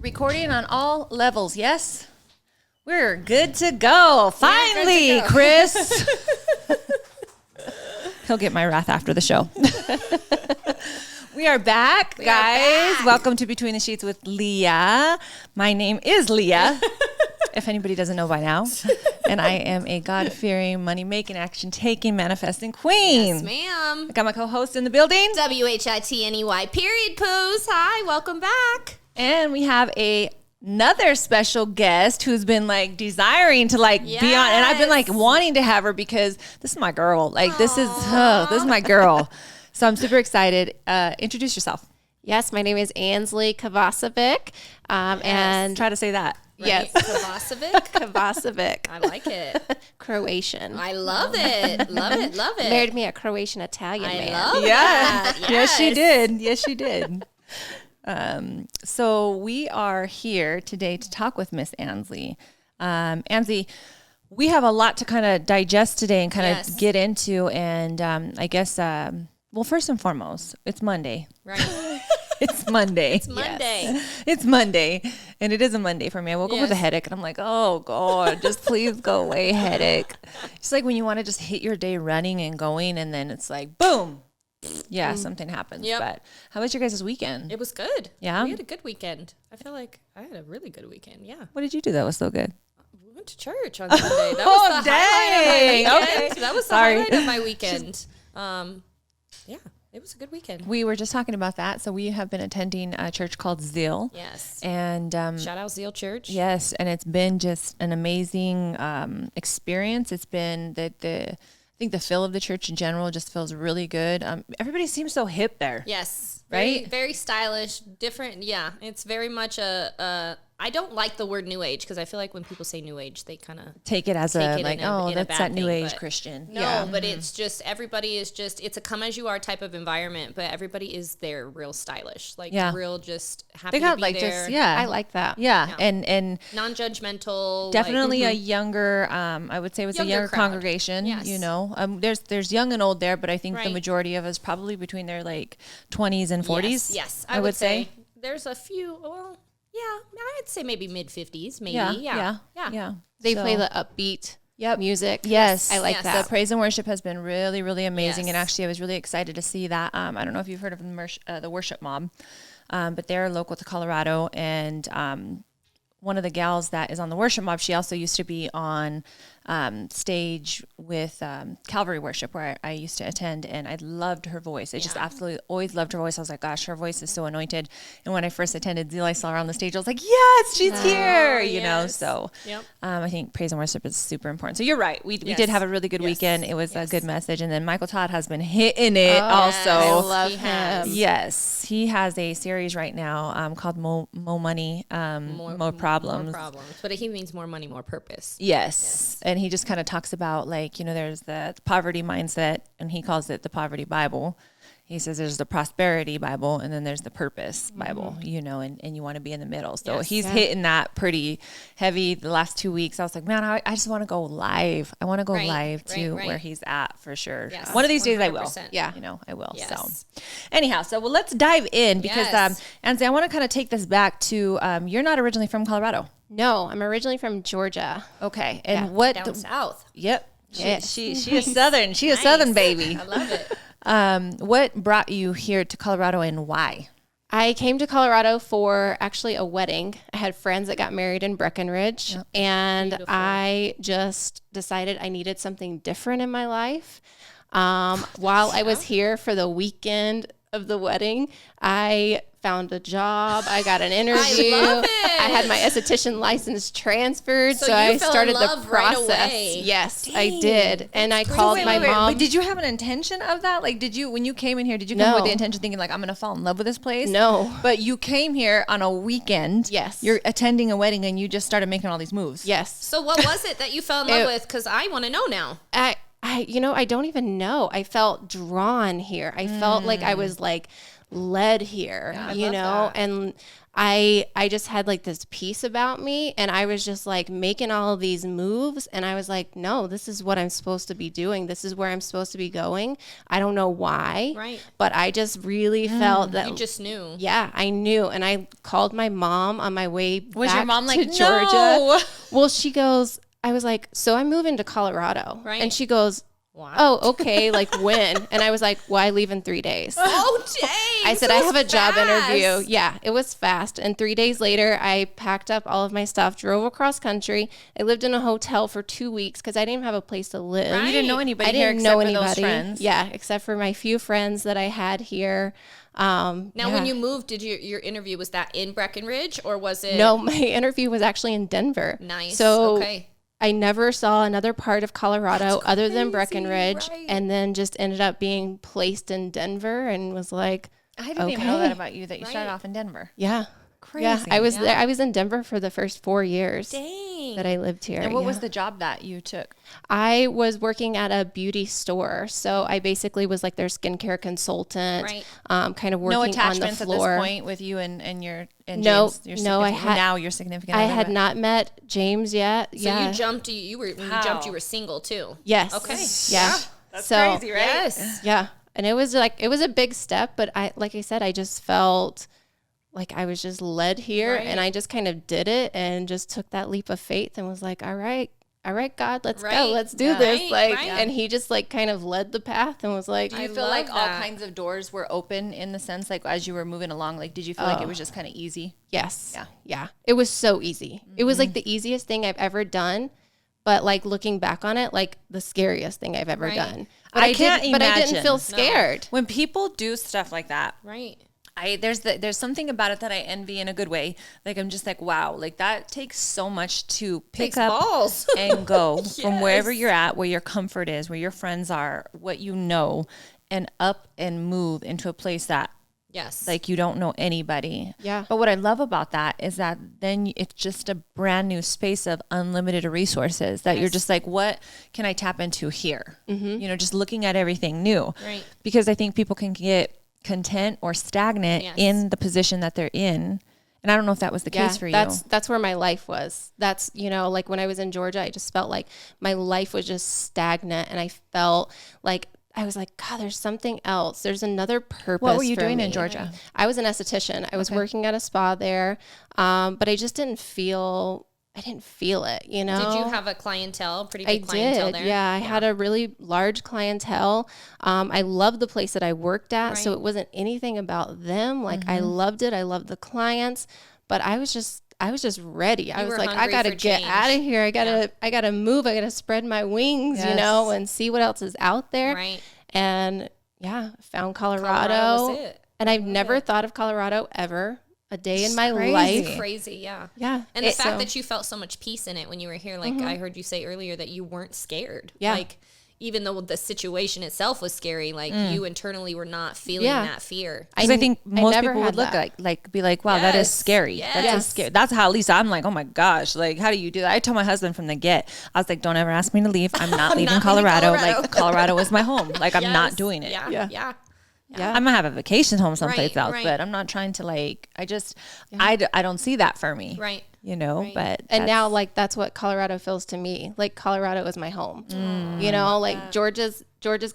Recording on all levels, yes? We're good to go. Finally, Chris. He'll get my wrath after the show. We are back, guys. Welcome to Between the Sheets with Leah. My name is Leah, if anybody doesn't know by now. And I am a God-fearing, money-making, action-taking, manifesting queen. Yes, ma'am. I got my co-host in the building. WHITNEY period poos. Hi, welcome back. And we have another special guest who's been like desiring to like be on, and I've been like wanting to have her because this is my girl. Like this is my girl. So I'm super excited. Introduce yourself. Yes, my name is Ansley Kovacevic. And try to say that. Right? Yes. Kovacevic. I like it. Croatian. I love it. Love it. Love it. Married me a Croatian Italian man. Love Yeah. that. Yes, she did. Yes, she did. So we are here today to talk with Miss Ansley. Ansley, we have a lot to kind of digest today and kind of get into. And I guess, well, first and foremost, it's Monday. Right. It's Monday. It's Monday. Yes. It's Monday. And it is a Monday for me. I woke up with a headache and I'm like, oh God, just please go away, headache. It's like when you want to just hit your day running and going and then it's like, boom. Yeah, something happens. Yep. But how was your guys' weekend? It was good. Yeah? We had a good weekend. I feel like I had a really good weekend. Yeah. What did you do that was so good? We went to church on Sunday. That was the highlight of my weekend. Okay. That was the highlight of my weekend. Yeah, it was a good weekend. We were just talking about that. So we have been attending a church called Zeal. Yes. And Shout out Zeal Church. yes, and it's been just an amazing experience. It's been I think the feel of the church in general just feels really good. Everybody seems so hip there. Yes. Right? Very, very stylish, different. Yeah. It's very much I don't like the word new age because I feel like when people say new age, they kind of Take it as take it like, in a that's bad that new thing, age but Christian. No, but it's just, everybody is just, it's a come as you are type of environment, but everybody is there real stylish. Like real just happy They got to be like there. just, I like that. Yeah. And Non-judgmental. definitely a younger, I would say it was a younger crowd. congregation, Yes. you know, there's young and old there, but I think the Right. majority of us probably between their like 20s and 40s. Yes. I would say. There's a few, well, yeah, I'd say maybe mid-50s, maybe. Yeah. They So- play the upbeat music. Yes. I like Yes. that. The praise and worship has been really, really amazing. And Yes. actually, I was really excited to see that. I don't know if you've heard of the Worship Mob, but they're local to Colorado. And one of the gals that is on the Worship Mob, she also used to be on stage with Calvary Worship, where I used to attend. And I loved her voice. I just absolutely always loved her voice. I was like, gosh, her voice is so anointed. And when I first attended Zeal, I saw her on the stage. I was like, yes, she's here, you know. So I think praise and worship is super important. So you're right. We did have a really good weekend. It was a good message. And then Michael Todd has been hitting it also. I love him. Yes, he has a series right now called Mo Money, More Problems. More problems. But he means more money, more purpose. Yes. And he just kind of talks about like, you know, there's the poverty mindset and he calls it the poverty Bible. He says there's the prosperity Bible and then there's the purpose Bible, you know, and you want to be in the middle. So he's hitting that pretty heavy the last 2 weeks. I was like, man, I just want to go live. I want to go live to where he's at for sure. Yes. One of these days I will. 100%. Yeah. You know, I will. Yes. So anyhow, well, let's dive in because, Ansley, I want to kind of take this back to, you're not originally from Colorado. No, I'm originally from Georgia. Okay. And what? Down south. Yep. She is Southern. She is Southern baby. I love it. What brought you here to Colorado and why? I came to Colorado for actually a wedding. I had friends that got married in Breckenridge, and I just decided I needed something different in my life. While I was here for the weekend of the wedding, I found a job. I got an interview. I love it. I had my esthetician license transferred, so you I fell in started the love right process. away. Yes, I did. And I called my mom. But did you have an intention of that? Like, when you came in here, did you come with the intention thinking like, I'm going to fall in love with this place? No. But you came here on a weekend. Yes. You're attending a wedding and you just started making all these moves. Yes. So what was it that you fell in love with? Because I want to know now. I don't even know. I felt drawn here. I felt like I was like led here, you know, and I just had like this peace about me, and I was just like making all of these moves, and I was like, no, this is what I'm supposed to be doing. This is where I'm supposed to be going. I don't know why, but I just really felt that. You just knew. Yeah, I knew. And I called my mom on my way Was back your mom like, to Georgia. No. Well, she goes, I was like, so I'm moving to Colorado. Right. And she goes, Wow. oh, okay. Like when? And I was like, well, I leave in 3 days. Oh, dang. I said, So I it's have a job fast. interview. Yeah, it was fast. And 3 days later, I packed up all of my stuff, drove across country. I lived in a hotel for 2 weeks because I didn't have a place to live. You didn't know anybody I here didn't except know for anybody. those friends. Yeah, except for my few friends that I had here. Now, when you moved, did your interview, was that in Breckenridge or was it? No, my interview was actually in Denver. Nice. So okay. I never saw another part of Colorado other than Breckenridge, and then just ended up being placed in Denver and was like, I didn't even know that about you, that you started off in Denver. yeah. Crazy. Yeah, I was there. I was in Denver for the first 4 years Dang. that I lived here. And what was the job that you took? I was working at a beauty store, so I basically was like their skincare consultant, kind of working No on the attachments at floor. this point with you and your and No, James, no, I had now you're significant. I other, had but- not met James yet. So yeah. you jumped, when you jumped, you were single too. Yes. Okay. Yeah. That's so, crazy, right? Yes. Yeah. And it was a big step, but like I said, I just felt like I was just led here, and I just kind of did it and just took that leap of faith and was like, all right, God, let's go. Let's do this. And he just like kind of led the path and was like, Do you feel like all kinds of doors were open in the sense, like as you were moving along, like did you feel like it was just kind of easy? yes. Yeah. It was so easy. It was like the easiest thing I've ever done. But like looking back on it, like the scariest thing I've ever done. But I can't But I didn't imagine. feel scared. When people do stuff like that, Right. there's something about it that I envy in a good way. Like I'm just like, wow, like that takes so much to pick up balls. and go from wherever you're at, where your comfort is, where your friends are, what you know, and up and move into a place that Yes. like you don't know anybody. Yeah. But what I love about that is that then it's just a brand new space of unlimited resources that you're just like, what can I tap into here? You know, just looking at everything new. Right. Because I think people can get content or stagnant in the position that they're in. And I don't know if that was the case for you. That's where my life was. That's, you know, like when I was in Georgia, I just felt like my life was just stagnant, and I felt like I was like, God, there's something else. There's another purpose. What were you for doing me. in Georgia? I was an esthetician. I was working at a spa there, but I just didn't feel it, you know? Did you have a clientele, pretty I big clientele did. there? Yeah, I had a really large clientele. I loved the place that I worked at, so it wasn't anything about them. Like I loved it. I loved the clients, but I was just ready. I was like, I got to get out of here. I got to move. I got to spread my wings, you know, and see what else is out there. Right. And yeah, found Colorado. Colorado was it. And I've never thought of Colorado ever a day in my life. Crazy, yeah. Yeah. And the fact that you felt so much peace in it when you were here, like I heard you say earlier that you weren't scared. Yeah. Like even though the situation itself was scary, like you internally were not feeling that fear. Because I think most never people would had look that. like be like, wow, that is scary. That's scary. That's how at least I'm like, oh my gosh, like how do you do that? I told my husband from the get, I was like, don't ever ask me to leave. I'm not leaving Colorado. Like Colorado is my home. Like I'm not doing it. Yeah. I'm gonna have a vacation home someplace else, right. but I'm not trying to like. I don't see that for me. Right. You know, but and now like that's what Colorado feels to me. Like Colorado is my home. You know, like Georgia's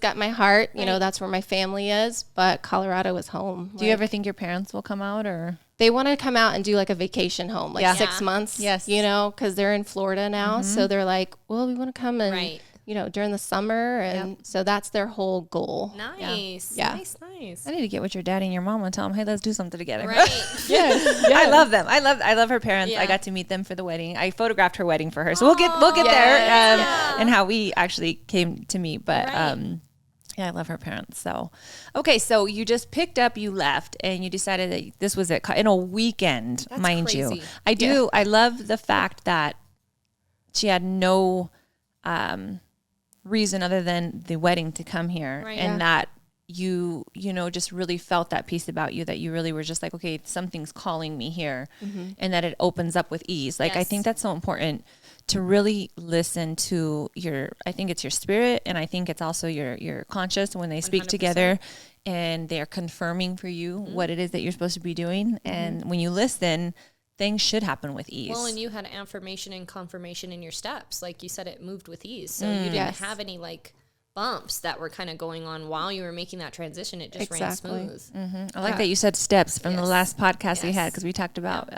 got my heart. You know, that's where my family is. But Colorado is home. Do you ever think your parents will come out, or they want to come out and do like a vacation home, like 6 months? Yes. You know, because they're in Florida now, so they're like, well, we want to come and you know, during the summer, and so that's their whole goal. Nice. Yeah. Nice. I need to get with your daddy and your mom and tell them, hey, let's do something together. Right. I love them. I love her parents. Yeah. I got to meet them for the wedding. I photographed her wedding for her, so we'll get there and how we actually came to meet. But yeah, I love her parents. So okay, so you just picked up, you left, and you decided that this was it in a weekend, mind you. I love the fact that she had no reason other than the wedding to come here, and that you know, just really felt that peace about you, that you really were just like, okay, something's calling me here, and that it opens up with ease. Like, I think that's so important to really listen to I think it's your spirit, and I think it's also your conscious when they speak 100%. Together and they're confirming for you what it is that you're supposed to be doing. And when you listen, things should happen with ease. Well, and you had affirmation and confirmation in your steps. Like you said, it moved with ease. So you didn't have any like bumps that were kind of going on while you were making that transition. It just ran smooth. I like that you said steps from the last podcast we had, because we talked about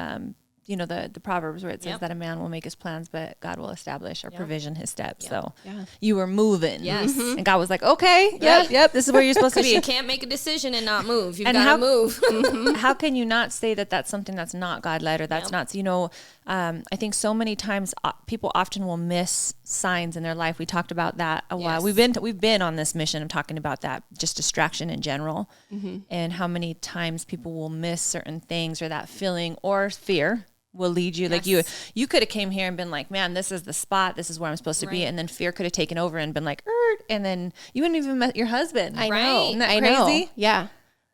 you know, the Proverbs where it says that a man will make his plans, but God will establish or provision his steps. So you were moving. Yes. And God was like, okay, yep, this is where you're supposed to be. You can't make a decision and not move. You've got to move. How can you not say that that's something that's not God-led, or that's not, you know, I think so many times people often will miss signs in their life. We talked about that a while. We've been on this mission of talking about that, just distraction in general, and how many times people will miss certain things, or that feeling or fear will lead you. Like you could have came here and been like, man, this is the spot, this is where I'm supposed to be, and then fear could have taken over and been like, and then you wouldn't even met your husband. I know. Isn't that crazy? Know. Yeah.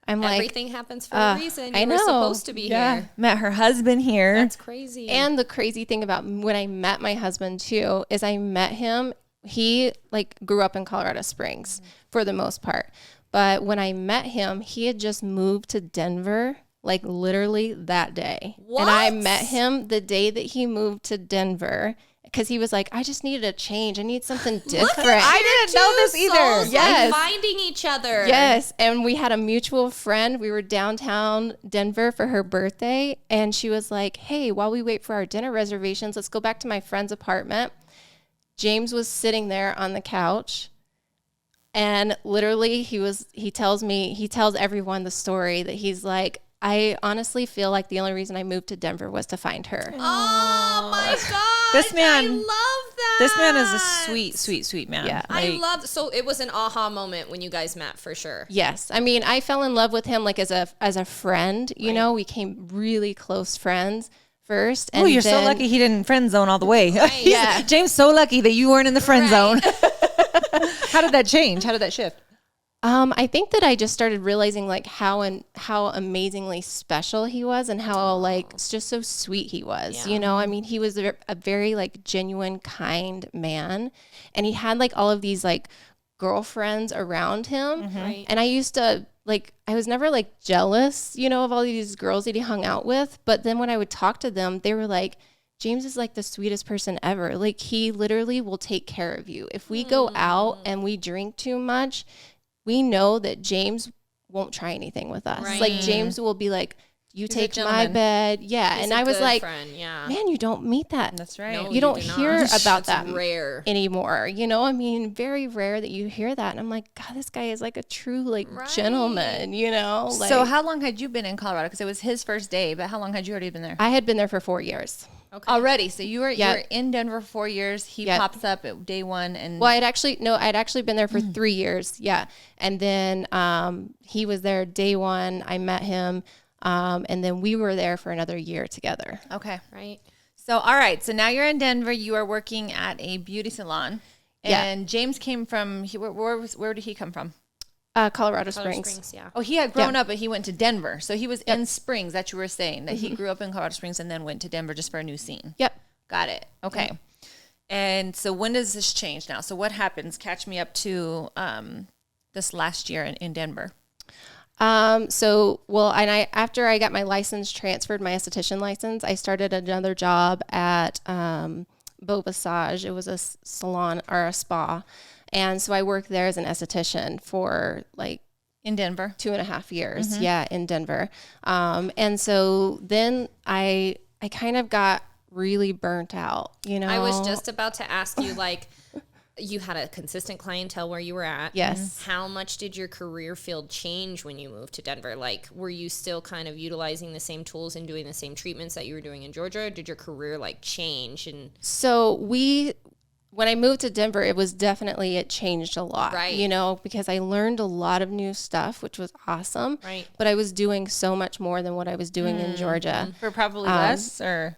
I'm like, everything happens for a reason. You were supposed to be here. Met her husband here. That's crazy. And the crazy thing about when I met my husband too is I met him. He like grew up in Colorado Springs for the most part, but when I met him, he had just moved to Denver. Like literally that day. What? And I met him the day that he moved to Denver, because he was like, I just needed a change. I need something different. I didn't know this either. Yes. Like finding each other. Yes. And we had a mutual friend. We were downtown Denver for her birthday. And she was like, hey, while we wait for our dinner reservations, let's go back to my friend's apartment. James was sitting there on the couch. And literally he tells everyone the story that he's like, I honestly feel like the only reason I moved to Denver was to find her. Oh my God. This man, I love that. This man is a sweet, sweet, sweet man. Yeah. I love, so it was an aha moment when you guys met for sure. Yes. I mean, I fell in love with him like as a friend, you know, we became really close friends first. And you're so lucky he didn't friend zone all the way. Yeah. James, so lucky that you weren't in the friend zone. How did that change? How did that shift? I think that I just started realizing like how amazingly special he was, and how like just so sweet he was. You know, I mean, he was a very like genuine, kind man, and he had like all of these like girlfriends around him. And I used to like, I was never like jealous, you know, of all these girls that he hung out with. But then when I would talk to them, they were like, James is like the sweetest person ever. Like he literally will take care of you. If we go out and we drink too much, we know that James won't try anything with us. Like James will be like, you take my bed. Yeah. He's and I was like, friend. Man, you don't meet that. That's right. No, you don't hear about that rare anymore. You know, I mean, very rare that you hear that. And I'm like, God, this guy is like a true like gentleman, you know? Like, so how long had you been in Colorado? Because it was his first day, but how long had you already been there? I had been there for 4 years. Okay. Already. So you were in Denver for 4 years. He pops up at day one. And well, I'd actually been there for 3 years. Yeah. And then he was there day one. I met him. And then we were there for another year together. Okay. Right. So, all right. So now you're in Denver. You are working at a beauty salon. And James came from, where did he come from? Colorado Springs. Yeah. Oh, he had grown up, but he went to Denver. So he was in Springs, that you were saying, that he grew up in Colorado Springs and then went to Denver just for a new scene. Yep. Got it. Okay. And so when does this change now? So what happens? Catch me up to this last year in Denver. After I got my license transferred, my esthetician license, I started another job at Beau Visage. It was a salon or a spa. And so I worked there as an esthetician for like in Denver, 2.5 years. Yeah. In Denver. And so then I kind of got really burnt out, you know. I was just about to ask you, like, you had a consistent clientele where you were at. Yes. How much did your career field change when you moved to Denver? Like, were you still kind of utilizing the same tools and doing the same treatments that you were doing in Georgia? Or did your career like change? And so when I moved to Denver, it changed a lot, right? You know, because I learned a lot of new stuff, which was awesome. Right. But I was doing so much more than what I was doing in Georgia. For probably less, or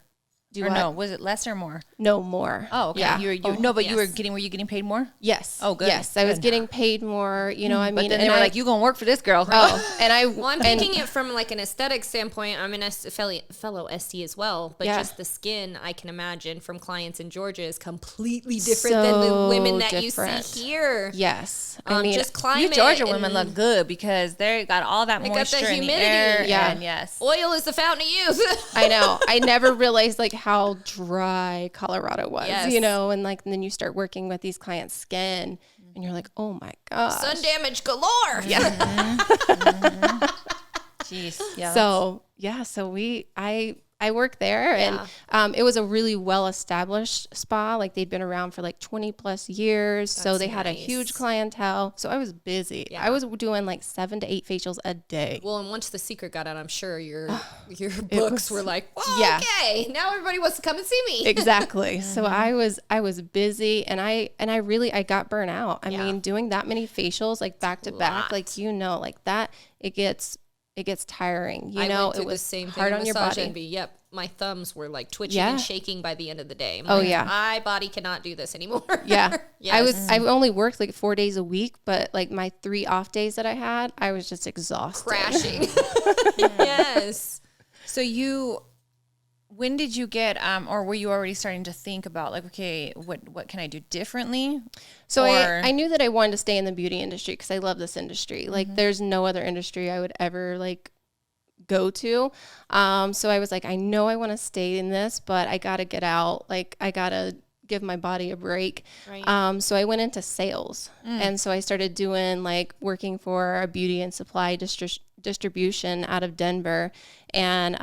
Do or what? no? Was it less or more? No, more. Oh, okay. Yeah. No, but yes. were you getting paid more? Yes. Oh, good. Yes, I was Good. getting paid more. You know, I mean, But then they were like, "You gonna work for this girl?" oh, and I. Well, I'm thinking it from like an aesthetic standpoint. I'm an fellow ST as well, but Yeah. just the skin, I can imagine from clients in Georgia is completely different than the women that different. you see here. Yes, I mean, just You climate. Georgia and women look good because they got all that They got moisture that in the humidity. air. Yeah. And yes. Oil is the fountain of youth. I know. I never realized like how dry Colorado was, Yes. you know, and like and then you start working with these clients' skin, and you're like, oh my gosh. Sun damage galore. Yeah. Jeez. Yeah. So yeah, so I worked there, and it was a really well established spa. Like they'd been around for like 20 plus years, so they had a nice. huge clientele. So I was busy. Yeah. I was doing like 7 to 8 facials a day. Well, and once the secret got out, I'm sure your books were like, well, Yeah. okay, now everybody wants to come and see me. Exactly. So I was busy, and I got burnt out. I Yeah. mean, doing that many facials like back to back, like like that, it gets tiring. You I know, went through it was the same hard thing on your massage body. envy. Yep, my thumbs were like twitching Yeah. and shaking by the end of the day. I'm Oh, like, yeah. my body cannot do this anymore. Yeah. Yes. I only worked like 4 days a week, but like my 3 off days that I had, I was just exhausted. Crashing. Yes. So when did you get, or were you already starting to think about like, okay, what can I do differently? So Or- I knew that I wanted to stay in the beauty industry because I love this industry. Like there's no other industry I would ever like go to. So I was like, I know I want to stay in this, but I got to get out. Like I got to give my body a break. Right. So I went into sales. And so I started doing like working for a beauty and supply distribution out of Denver, and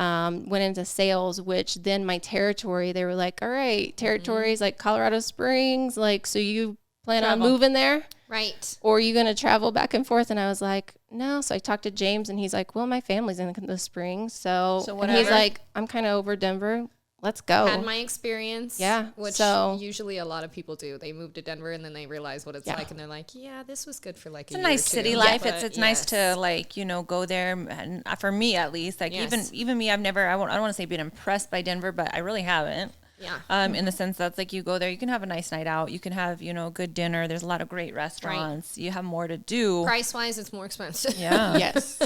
went into sales, which then my territory, they were like, all right, territories like Colorado Springs, like, so you plan on moving there? Right. Or are you going to travel back and forth? And I was like, no. So I talked to James, and he's like, well, my family's in the Springs. So and he's whatever. like, I'm kind of over Denver. Let's go. Had my experience. Yeah, Which so- usually a lot of people do. They move to Denver and then they realize what it's like, and they're like, yeah, this was good for like It's a nice city two. life. But It's nice to like, go there. And for me, at least, like Yes. even me, I don't want to say been impressed by Denver, but I really haven't. Yeah. In the sense that's like you go there, you can have a nice night out. You can have, good dinner. There's a lot of great restaurants. You have more to do. Price wise, it's more expensive. Yeah. Yes.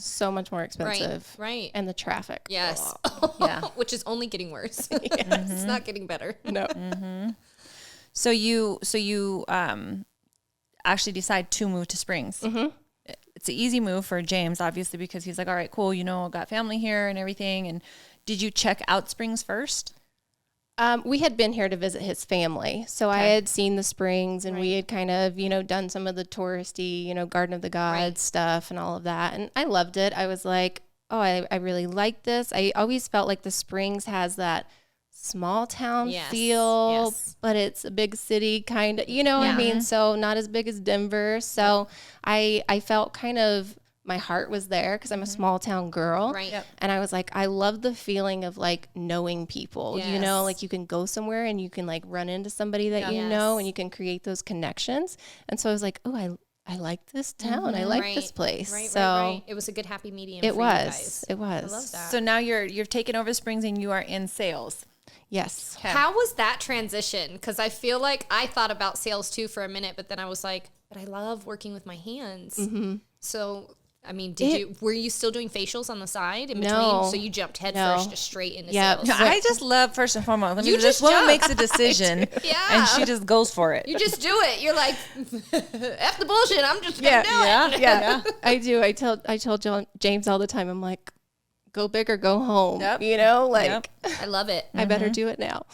So much more expensive. Right. And the traffic. Yes. Yeah. Which is only getting worse. It's not getting better. No. So you actually decide to move to Springs. It's an easy move for James, obviously, because he's like, all right, cool. I got family here and everything. And did you check out Springs first? We had been here to visit his family. So I had seen the springs, and we had kind of, done some of the touristy, Garden of the Gods stuff and all of that. And I loved it. I was like, oh, I really like this. I always felt like the Springs has that small town feel, but it's a big city kind of, what I mean? So not as big as Denver. So I felt kind of, my heart was there because I'm a small town girl. Right. Yep. And I was like, I love the feeling of like knowing people, like you can go somewhere and you can like run into somebody that you know, and you can create those connections. And so I was like, oh, I like this town. I like this place. Right, so right. It was a good happy medium. it for was, you guys. it was. I love that. So now you've taken over Springs and you are in sales. Yes. How was that transition? Because I feel like I thought about sales too for a minute, but then I was like, but I love working with my hands. So, I mean, were you still doing facials on the side in between? No. So you jumped headfirst just straight into Yep. sales. No, I just love, first and foremost, You this just woman jump. makes a decision and she just goes for it. You just do it. You're like, F the bullshit. I'm just going to do it. Yeah. I do. I told James all the time, I'm like, go big or go home. Yep. I love it. I better do it now.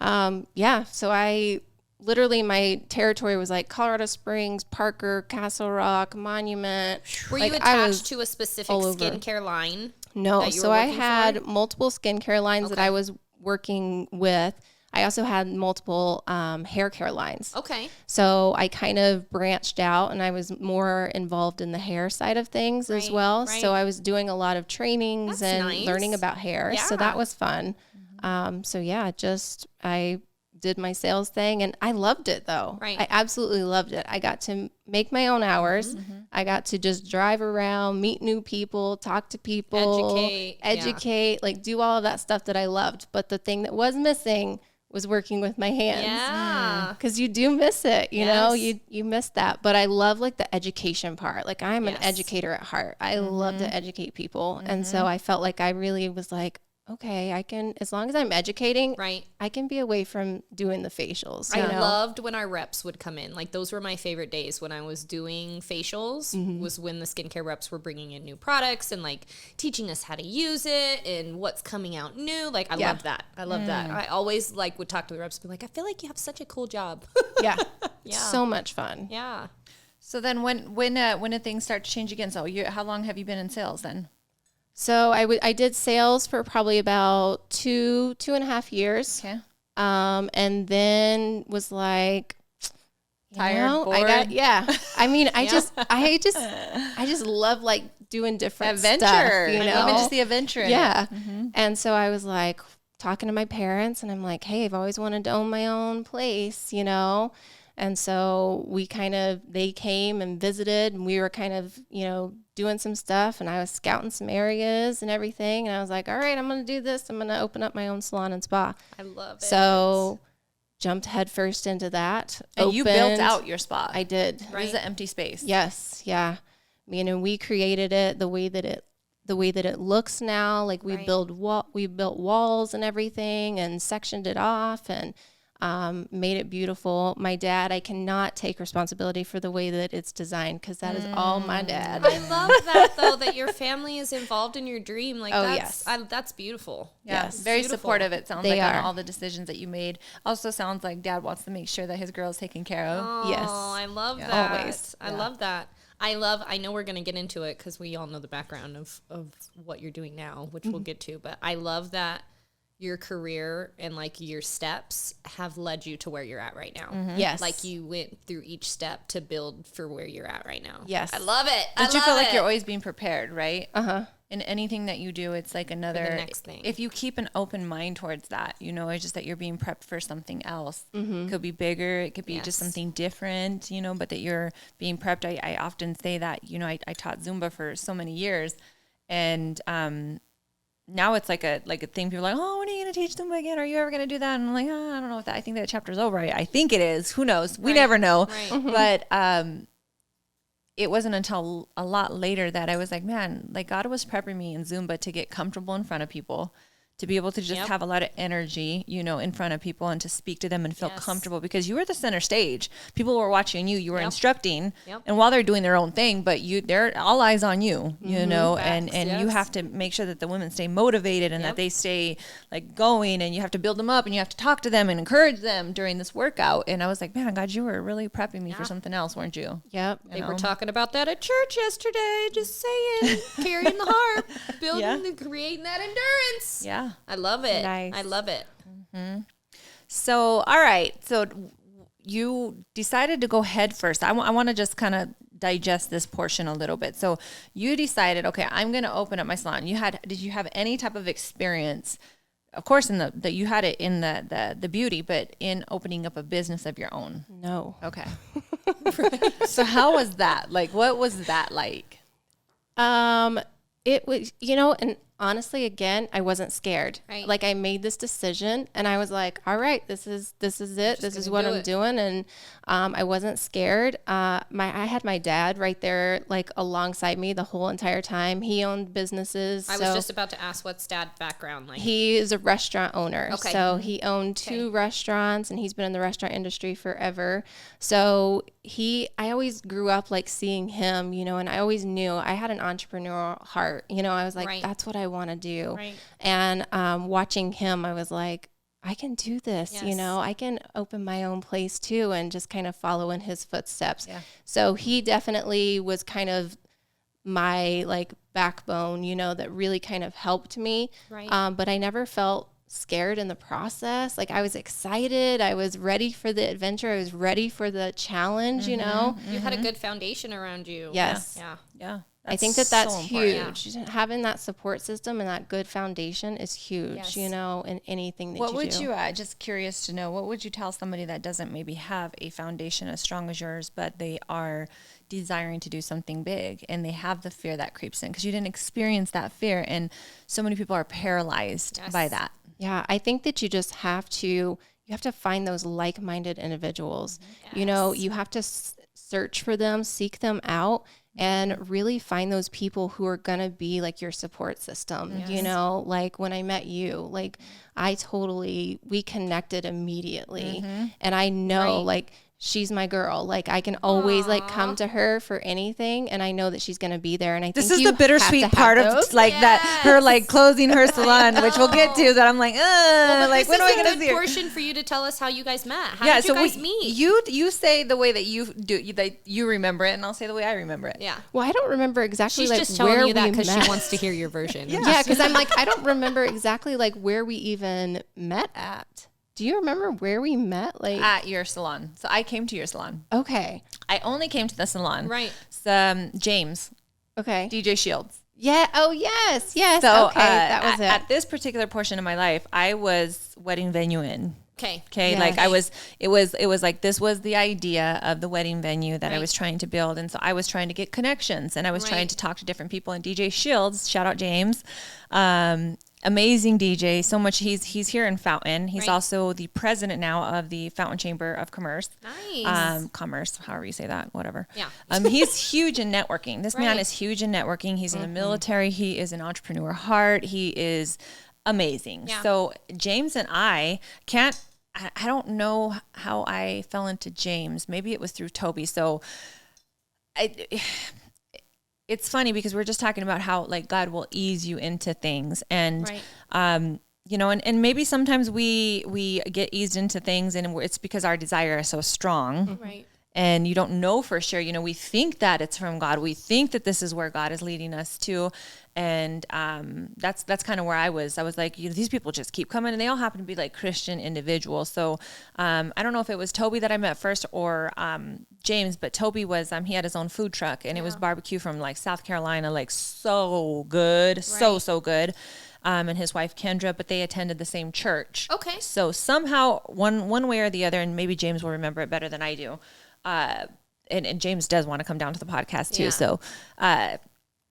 So I literally, my territory was like Colorado Springs, Parker, Castle Rock, Monument. Were Like, you I was attached to a specific all over. skincare line? No, that you so were I working had for? multiple skincare lines that I was working with. I also had multiple hair care lines. Okay. So I kind of branched out, and I was more involved in the hair side of things as well. right. So I was doing a lot of trainings That's and nice. learning about hair. So Yeah. that was fun. I did my sales thing, and I loved it though. Right. I absolutely loved it. I got to make my own hours. I got to just drive around, meet new people, talk to people, educate, like do all of that stuff that I loved. But the thing that was missing was working with my hands. Yeah. Because you do miss it, you know, you miss that. But I love like the education part. Like I'm an educator at heart. I love to educate people. And so I felt like I really was like, okay, I can, as long as I'm educating, I can be away from doing the facials. I loved when our reps would come in. Like those were my favorite days when I was doing facials, was when the skincare reps were bringing in new products and like teaching us how to use it and what's coming out new. Like I love that. I love that. I always like would talk to the reps and be like, I feel like you have such a cool job. Yeah. So much fun. Yeah. So then when did things start to change again? So how long have you been in sales then? So I did sales for probably about 2.5 years. Okay. And then was like, tired, bored. I mean, I just love like doing different adventure, stuff, you know, even just the adventure. Yeah. And so I was like talking to my parents and I'm like, hey, I've always wanted to own my own place, you know? And so they came and visited and we were kind of, you know, doing some stuff and I was scouting some areas and everything. And I was like, all right, I'm going to do this. I'm going to open up my own salon and spa. I love it. So jumped headfirst into that. And you built out your spa. I did. Right. It was an empty space. Yes. Yeah. I mean, and we created it the way that it looks now. Like we built walls and everything and sectioned it off and made it beautiful. My dad, I cannot take responsibility for the way that it's designed because that is all my dad. I love that though, that your family is involved in your dream. Like that's beautiful. Yeah, yes. Very beautiful. supportive. It sounds They like are. on all the decisions that you made. Also sounds like dad wants to make sure that his girl is taken care of. Oh, Yes. I love that. Always. I love that. I know we're going to get into it because we all know the background of what you're doing now, which we'll get to. But I love that your career and like your steps have led you to where you're at right now. Yes. Like you went through each step to build for where you're at right now. Yes. I love it. Don't you feel like you're always being prepared, right? Uh-huh. In anything that you do, it's like another next thing. If you keep an open mind towards that, you know, it's just that you're being prepped for something else. It could be bigger, it could be just something different, you know, but that you're being prepped. I often say that, you know, I taught Zumba for so many years and now it's like a thing. People are like, oh, when are you going to teach Zumba again? Are you ever going to do that? And I'm like, I don't know if that. I think that chapter's over. I think it is. Who knows? We never know. Right. But it wasn't until a lot later that I was like, man, like God was prepping me in Zumba to get comfortable in front of people, to be able to just have a lot of energy, you know, in front of people and to speak to them and feel comfortable because you were the center stage. People were watching you, you were instructing and while they're doing their own thing, but they're all eyes on you, you know, and you have to make sure that the women stay motivated and that they stay like going and you have to build them up and you have to talk to them and encourage them during this workout. And I was like, man, God, you were really prepping me for something else, weren't you? Yep. They were talking about that at church yesterday. Just saying, carrying the harp, building, creating that endurance. Yeah. I love it. Nice. I love it. So, all right. So you decided to go head first. I want to just kind of digest this portion a little bit. So you decided, okay, I'm going to open up my salon. Did you have any type of experience? Of course, in that you had it in the beauty, but in opening up a business of your own. No. Okay. So how was that? Like, what was that like? It was, you know, and honestly, again, I wasn't scared. Right. Like I made this decision and I was like, all right, this is it. This is what I'm doing. And I wasn't scared. I had my dad right there, like alongside me the whole entire time. He owned businesses. I was just about to ask, what's Dad's background like? He is a restaurant owner. Okay. So he owned 2 restaurants and he's been in the restaurant industry forever. So I always grew up like seeing him, you know, and I always knew I had an entrepreneurial heart. You know, I was like, that's what I want to do. Right. And watching him, I was like, I can do this, you know, I can open my own place too and just kind of follow in his footsteps. Yeah. So he definitely was kind of my like backbone, you know, that really kind of helped me. Right. But I never felt scared in the process. Like I was excited. I was ready for the adventure. I was ready for the challenge, you know. You had a good foundation around you. Yes. Yeah. Yeah. I think that's so huge. Having that support system and that good foundation is huge, you know, in anything that you do. What would you, just curious to know, what would you tell somebody that doesn't maybe have a foundation as strong as yours, but they are desiring to do something big and they have the fear that creeps in because you didn't experience that fear, and so many people are paralyzed by that. Yeah, I think that you just have to find those like-minded individuals. You know, you have to search for them, seek them out, and really find those people who are going to be like your support system. You know, like when I met you, like we connected immediately. And I know like she's my girl. Like I can always like come to her for anything, and I know that she's going to be there. And I think this is the bittersweet part of like that, her like closing her salon, which we'll get to. That I'm like, like when am I going to see her? Portion for you to tell us how you guys met. How did you guys meet? You say the way that you do, you remember it, and I'll say the way I remember it. Yeah. Well, I don't remember exactly. She's like just telling where you that we because met. she wants to hear your version. Yeah, because I'm like, I don't remember exactly like where we even met at. Do you remember where we met? Like at your salon. So I came to your salon. Okay. I only came to the salon. Right. James. Okay. DJ Shields. Yeah. Oh, yes. So, okay. That was it. At this particular portion of my life, I was wedding venuing. Okay. Yes. Like it was like, this was the idea of the wedding venue that I was trying to build. And so I was trying to get connections, and I was trying to talk to different people, and DJ Shields, shout out James, amazing DJ. So much. He's here in Fountain. He's also the president now of the Fountain Chamber of Commerce. Nice. Commerce, however you say that, whatever. Yeah. He's huge in networking. This man is huge in networking. He's in the military. He is an entrepreneur heart. He is amazing. Yeah. So James and I don't know how I fell into James. Maybe it was through Toby. So it's funny because we're just talking about how like God will ease you into things, and you know, and maybe sometimes we get eased into things, and it's because our desire is so strong, right? And you don't know for sure. You know, we think that it's from God. We think that this is where God is leading us to, and that's kind of where I was. I was like, you know, these people just keep coming, and they all happen to be like Christian individuals. So I don't know if it was Toby that I met first or James, but Toby was he had his own food truck, and it was barbecue from like South Carolina, like so good, so good. And his wife Kendra, but they attended the same church. Okay. So somehow one way or the other, and maybe James will remember it better than I do. And James does want to come down to the podcast too. Yeah. So,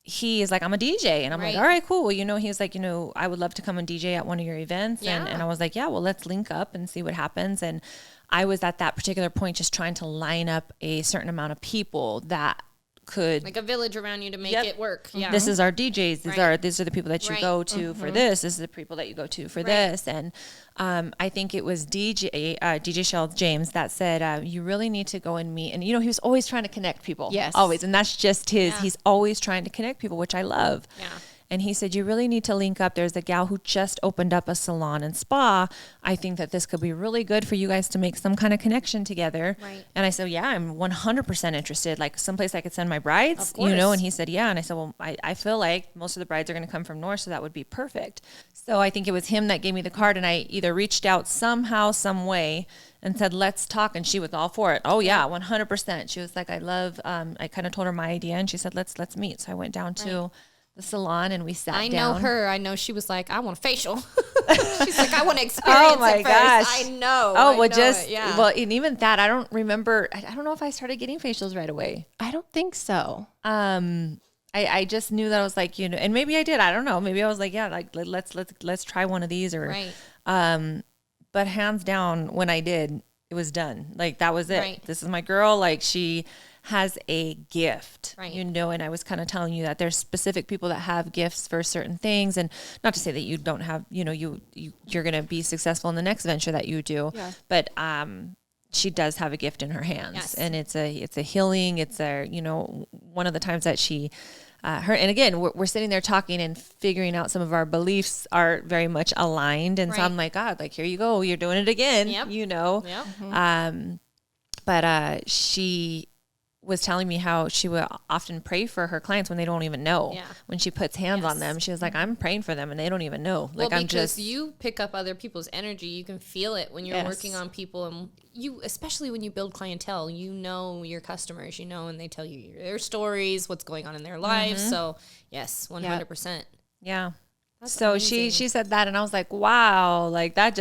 he is like, I'm a DJ. And I'm like, all right, cool. Well, you know, he was like, you know, I would love to come and DJ at one of your events. Yeah. And I was like, yeah, well, let's link up and see what happens. And I was at that particular point just trying to line up a certain amount of people that could, like a village around you to make it work. Yeah. This is our DJs. These are the people that you go to for this. This is the people that you go to for this. And I think it was DJ Shields James that said, you really need to go and meet. And, you know, he was always trying to connect people. Yes. Always. And that's just he's always trying to connect people, which I love. Yeah. And he said, you really need to link up. There's a gal who just opened up a salon and spa. I think that this could be really good for you guys to make some kind of connection together. Right. And I said, yeah, I'm 100% interested. Like someplace I could send my brides, you know? And he said, yeah. And I said, well, I feel like most of the brides are going to come from North, so that would be perfect. So I think it was him that gave me the card, and I either reached out somehow, some way, and said, let's talk. And she was all for it. Oh yeah, 100%. She was like, I love, I kind of told her my idea, and she said, let's meet. So I went down to the salon, and we sat down. I know her. I know she was like, I want a facial. She's like, I want to experience it first. Gosh. I know. Oh, well, and even that, I don't remember. I don't know if I started getting facials right away. I don't think so. I just knew that I was like, you know, and maybe I did. I don't know. Maybe I was like, yeah, like let's try one of these or, but hands down, when I did, it was done. Like that was it. Right. This is my girl. Like she has a gift, you know, and I was kind of telling you that there's specific people that have gifts for certain things, and not to say that you don't have, you know, you're going to be successful in the next venture that you do, but she does have a gift in her hands, and it's a healing. It's a, you know, one of the times that she, and again, we're sitting there talking and figuring out some of our beliefs are very much aligned. And so I'm like, God, like, here you go. You're doing it again, you know? Yep. But she was telling me how she would often pray for her clients when they don't even know. Yeah. When she puts hands on them, she was like, I'm praying for them and they don't even know. Like, well, I'm because just, you pick up other people's energy. You can feel it when you're working on people, and you, especially when you build clientele, you know your customers, you know, and they tell you their stories, what's going on in their lives. So yes, 100%. Yeah. That's So amazing. she said that, and I was like, wow, like that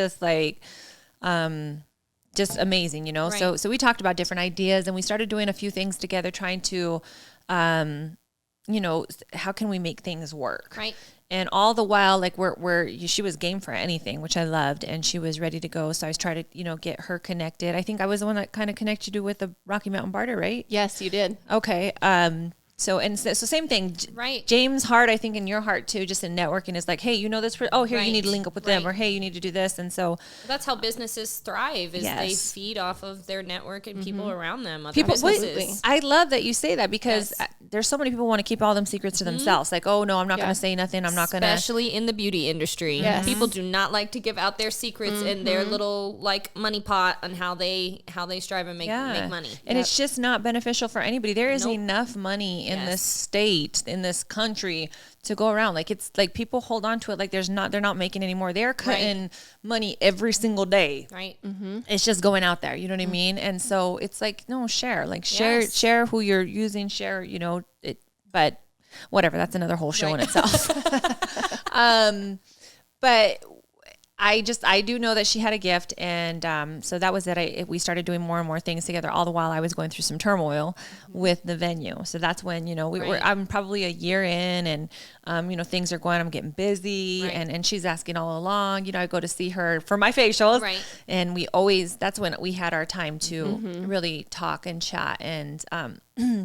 just amazing, you know? Right. So we talked about different ideas, and we started doing a few things together, trying to, you know, how can we make things work? Right. And all the while, like she was game for anything, which I loved, and she was ready to go. So I was trying to, you know, get her connected. I think I was the one that kind of connected you with the Rocky Mountain Barter, right? Yes, you did. Okay. So same thing. Right. James' heart, I think in your heart too, just in networking is like, hey, you know this, here, Right. you need to link up with them, Right. or hey, you need to do this. And so That's how businesses thrive, is they Yes. feed off of their network and people around them. Other people, businesses. I love that you say that, because Yes. there's so many people want to keep all them secrets to themselves. Like, oh no, I'm not going to say nothing. I'm not going to. Especially in the beauty industry. Yes. People do not like to give out their secrets and their little like money pot on how they strive and make money. And it's just not beneficial for anybody. There is Nope. enough money in this Yes. state, in this country, to go around. Like, it's like people hold on to it like they're not making any more. They're cutting money every single day. Right. It's just going out there. You know what I mean? And so it's like, no, share Yes. share who you're using, share, you know, it, but whatever, that's another whole show in itself. But I do know that she had a gift, and so that was it. We started doing more and more things together, all the while I was going through some turmoil with the venue. So that's when, you know, I'm probably a year in, and you know, things are going, I'm getting busy, and she's asking all along. You know, I go to see her for my facials, and that's when we had our time to really talk and chat and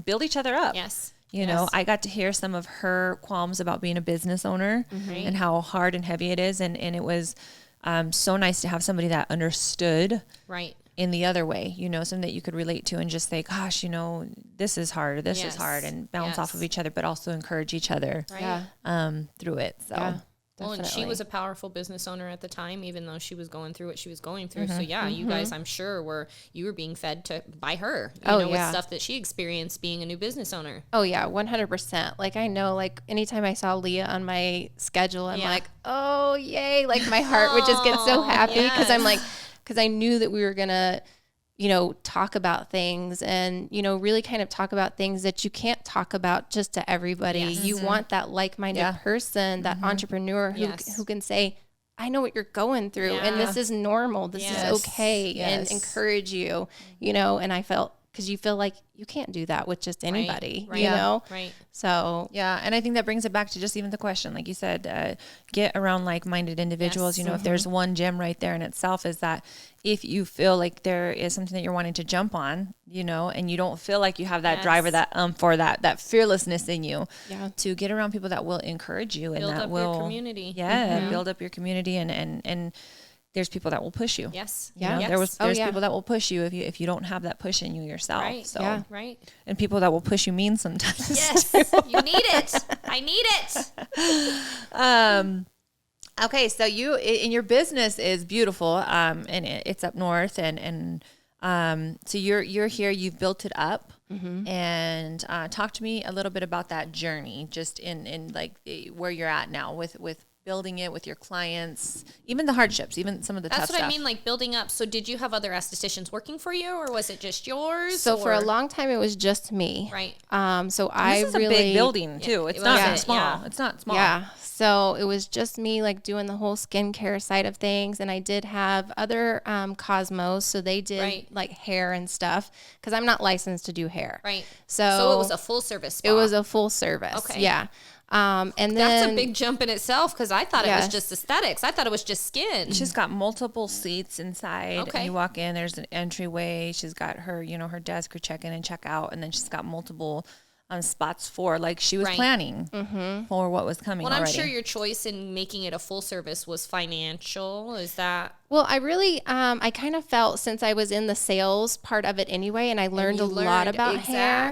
build each other up. Yes. You know, I got to hear some of her qualms about being a business owner and how hard and heavy it is. And it was so nice to have somebody that understood in the other way, you know, something that you could relate to and just say, gosh, you know, this is hard, is hard, and bounce off of each other, but also encourage each other through it. So. Well, and she was a powerful business owner at the time, even though she was going through what she was going through. So you guys, I'm sure, were being fed by her, with stuff that she experienced being a new business owner. Oh yeah, 100%. Like, I know, like, anytime I saw Leah on my schedule, I'm like, oh yay! Like, my heart would just get so happy, because I'm like, because I knew that we were gonna, you know, talk about things, and, you know, really kind of talk about things that you can't talk about just to everybody. You want that like-minded person, that entrepreneur who can say, I know what you're going through, and this is normal. This is okay, and encourage you, you know. And I felt, because you feel like you can't do that with just anybody, you know? Right. So. Yeah. And I think that brings it back to just even the question, like you said, get around like-minded individuals. You know, if there's one gem right there in itself, is that if you feel like there is something that you're wanting to jump on, you know, and you don't feel like you have that drive or that for that fearlessness in you, to get around people that will encourage you and Build that up will your community. build up your community, and there's people that will push you. Yes. You know, there's people that will push you if you don't have that push in you yourself. Right. So Right. and people that will push you mean sometimes. Yes. You need it. I need it. Okay, so you in your business is beautiful, and it's up north, and so you're here. You've built it up, and talk to me a little bit about that journey, just in like where you're at now with building it with your clients, even the hardships, even some of the tough stuff. That's what I mean, like building up. So did you have other estheticians working for you, or was it just yours? So for a long time, it was just me. Right. So This is a big building too. It's not small. Yeah. It's not small. Yeah. So it was just me, like, doing the whole skincare side of things. And I did have other cosmos. So they did like hair and stuff, because I'm not licensed to do hair. Right. So it was a full service spa. It was a full service. Okay. Yeah. And then that's a big jump in itself, because I thought it was just aesthetics. I thought it was just skin. She's got multiple seats inside. Okay. And you walk in, there's an entryway. She's got her, you know, her desk, her check in and check out, and then she's got multiple spots for, like, she was planning for what was coming. Well, already. I'm sure your choice in making it a full service was financial. Is that? Well, I really, I kind of felt, since I was in the sales part of it anyway, and I learned a lot about hair.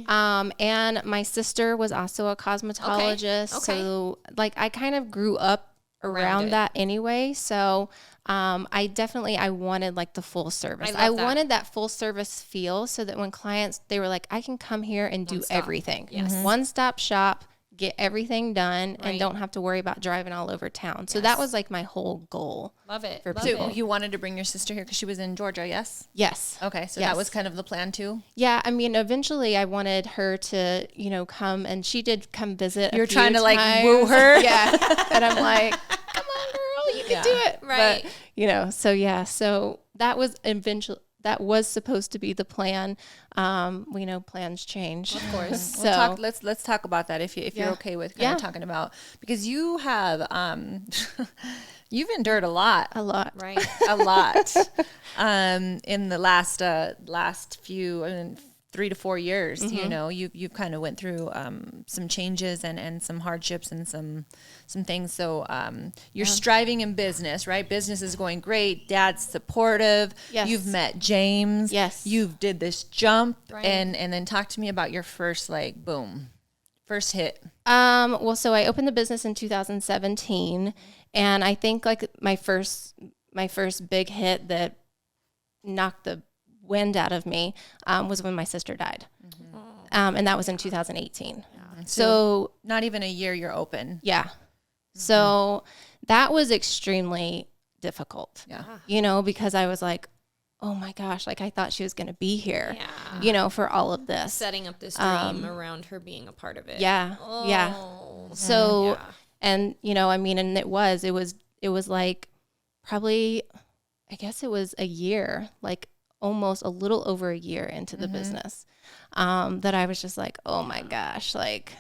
And my sister was also a cosmetologist. Okay. So, like, I kind of grew up around that anyway. So I wanted like the full service. I wanted that full service feel, so that when clients, they were like, I can come here and do everything. Yes. One-stop shop, get everything done, and don't have to worry about driving all over town. So that was like my whole goal. Love it. For Love people. it. You wanted to bring your sister here because she was in Georgia, yes? Yes. Okay, so Yes. that was kind of the plan too? Yeah, I mean, eventually I wanted her to, come, and she did come visit. You're a few trying to like times. woo her? Yeah. And I'm like, come on, girl, you can do it. Right. But, so that was eventually, that was supposed to be the plan. Plans change. Of course. So Let's talk about that if you're okay with kind of talking about, because you have you've endured a lot. Right. A lot in the last few 3 to 4 years. You've kind of went through some changes and some hardships and some things. So you're striving in business, right? Business is going great. Dad's supportive. Yes. You've met James. Yes. You've did this jump. Right. And then talk to me about your first first hit. So I opened the business in 2017, and I think like my first big hit that knocked the wind out of me was when my sister died. And that was in 2018. Yeah. So not even a year you're open. Yeah. So that was extremely difficult. Yeah. Because I was like, oh my gosh, like I thought she was going to be here, for all of this. Setting up this dream around her being a part of it. Yeah. Oh. Yeah. So, and and it was like probably, I guess it was a year, like almost a little over a year into the business, that I was just like, oh my gosh, like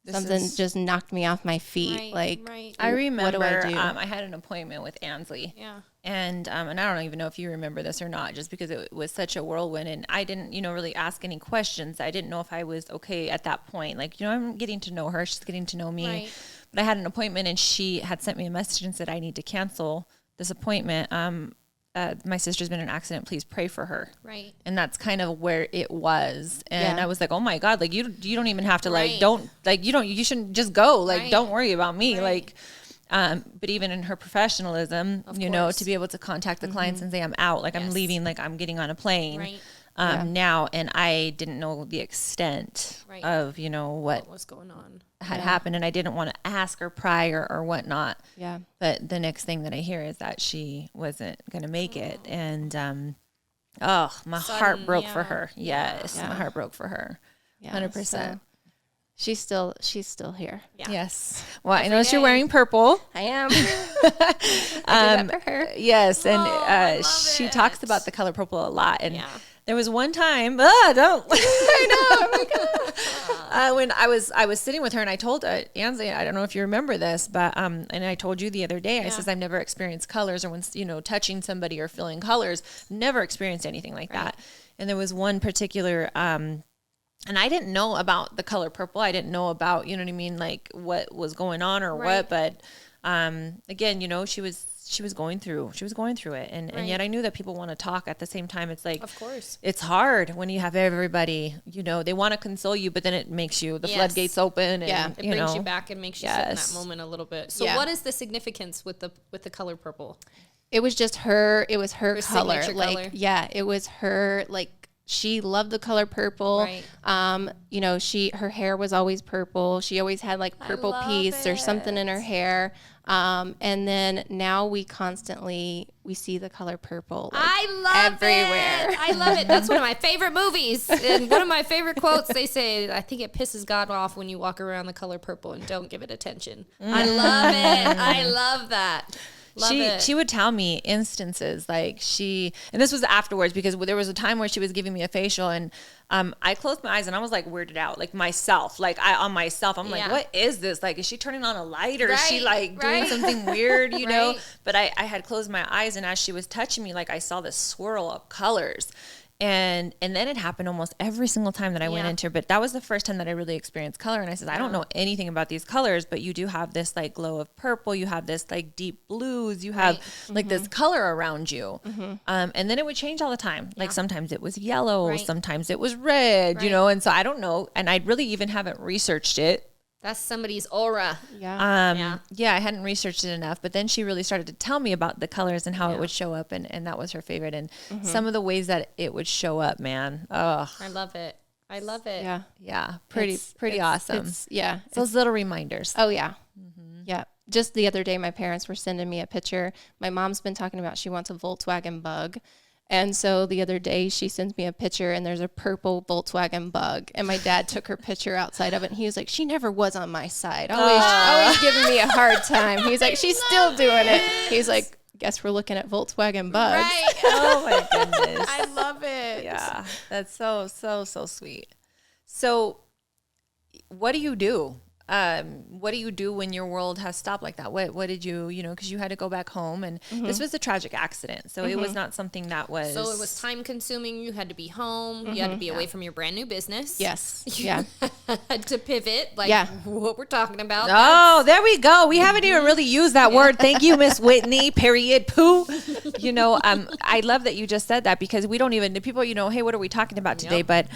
something just knocked me off my feet. I remember, what do I do? I had an appointment with Ansley. Yeah. And I don't even know if you remember this or not, just because it was such a whirlwind, and I didn't, really ask any questions. I didn't know if I was okay at that point. Like, I'm getting to know her. She's getting to know me. Right. But I had an appointment, and she had sent me a message and said, I need to cancel this appointment. My sister's been in an accident. Please pray for her. Right. And that's kind of where it was. And I was like, oh my God, like you don't even have to Right. you shouldn't just go. Like, Right. don't worry about me. Right. Like, but even in her professionalism, course. to be able to contact the clients and say, I'm out, like I'm leaving, like I'm getting on a plane. Right. Now, and I didn't know the extent Right. of, what was going on. had happened, and I didn't want to ask or pry or whatnot. Yeah. But the next thing that I hear is that she wasn't going to make it. And, my heart broke for her. Yes. My heart broke for her. Yeah. 100%. So she's still here. Yeah. Yes. Well, I noticed you're wearing purple. I am. I did that for her. Yes. And, I love she it. talks about the color purple a lot. And there was one time, don't. I know. Oh my God. When I was sitting with her, and I told Ansley, I don't know if you remember this, but and I told you the other day, I says I've never experienced colors, or when touching somebody or feeling colors, never experienced anything like that. And there was one particular, and I didn't know about the color purple. I didn't know about, like what was going on or what, but again, she was going through it, and yet I knew that people want to talk at the same time. It's like, Of course. it's hard when you have everybody, they want to console you, but then it makes the floodgates open, and It brings you back and makes you sit in that moment a little bit. So what is the significance with the color purple? It was just her. It was her color. signature Like, color. yeah, it was her. Like, she loved the color purple. Right. Her hair was always purple. She always had like purple piece or something in her hair. And then now we see the color purple. Like, I love everywhere. it. I love it. That's one of my favorite movies. And one of my favorite quotes, they say, I think it pisses God off when you walk around the color purple and don't give it attention. I love it. I love that. She would tell me instances like and this was afterwards, because there was a time where she was giving me a facial, and I closed my eyes and I was like weirded out, like myself, like I'm like, what is this? Like, is she turning on a light, or is she like doing something weird, know? But I had closed my eyes, and as she was touching me, like I saw this swirl of colors. And then it happened almost every single time that I went into her. But that was the first time that I really experienced color. And I said, I don't know anything about these colors, but you do have this like glow of purple. You have this like deep blues. You have like this color around you. And then it would change all the time. Like sometimes it was yellow, sometimes it was red, And so I don't know. And I really even haven't researched it. That's somebody's aura. Yeah. Yeah, I hadn't researched it enough, but then she really started to tell me about the colors and how it would show up, and that was her favorite. And some of the ways that it would show up, man. Oh, I love it. I love it. yeah, pretty awesome. Yeah. It's those little reminders. Oh, yeah. Yeah. Just the other day, my parents were sending me a picture. My mom's been talking about she wants a Volkswagen Bug. And so the other day she sends me a picture and there's a purple Volkswagen Bug. And my dad took her picture outside of it. And he was like, she never was on my side. Always giving me a hard time. He's like, she's still doing it. He's like, guess we're looking at Volkswagen Bugs. Right. Oh my goodness. I love it. Yeah, that's so sweet. So what do you do? What do you do when your world has stopped like that? What did you because you had to go back home, and this was a tragic accident. So it was not something that was. So it was time consuming. You had to be home. You had to be away from your brand new business. Yes. You Yeah. had to pivot, like what we're talking about. Oh, there we go. We haven't even really used that word. Thank you, Miss Whitney. Period. Poo. I love that you just said that, because we don't even, the people, hey, what are we talking about today? But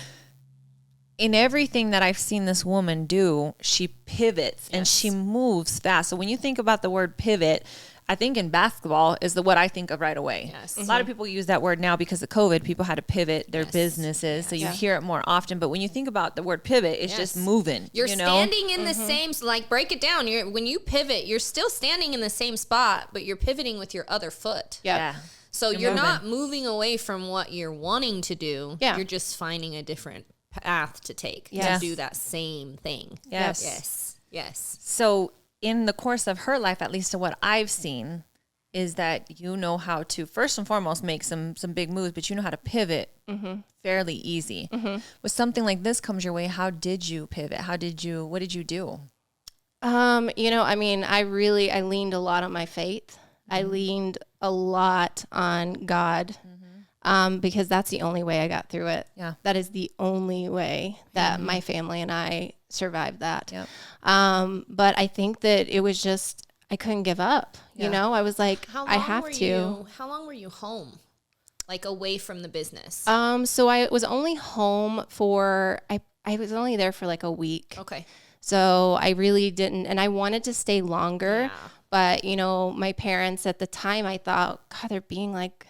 in everything that I've seen this woman do, she pivots and she moves fast. So when you think about the word pivot, I think in basketball is what I think of right away. Yes. A lot of people use that word now because of COVID. People had to pivot their businesses. So you hear it more often. But when you think about the word pivot, it's just moving. You're standing in the same, break it down. When you pivot, you're still standing in the same spot, but you're pivoting with your other foot. Yeah. So you're not moving away from what you're wanting to do. Yeah. You're just finding a different path to take to do that same thing. Yes. So in the course of her life, at least to what I've seen, is that you know how to first and foremost make some big moves, but you know how to pivot fairly easy. With something like this comes your way, how did you pivot? What did you do? I leaned a lot on my faith. I leaned a lot on God. Because that's the only way I got through it. Yeah. That is the only way that my family and I survived that. Yep. But I think that it was just, I couldn't give up. I was like, I have to. How long were you home? Like away from the business? So I was only home for, I was only there for like a week. Okay. So I really didn't, and I wanted to stay longer. But, my parents at the time, I thought, God, they're being like,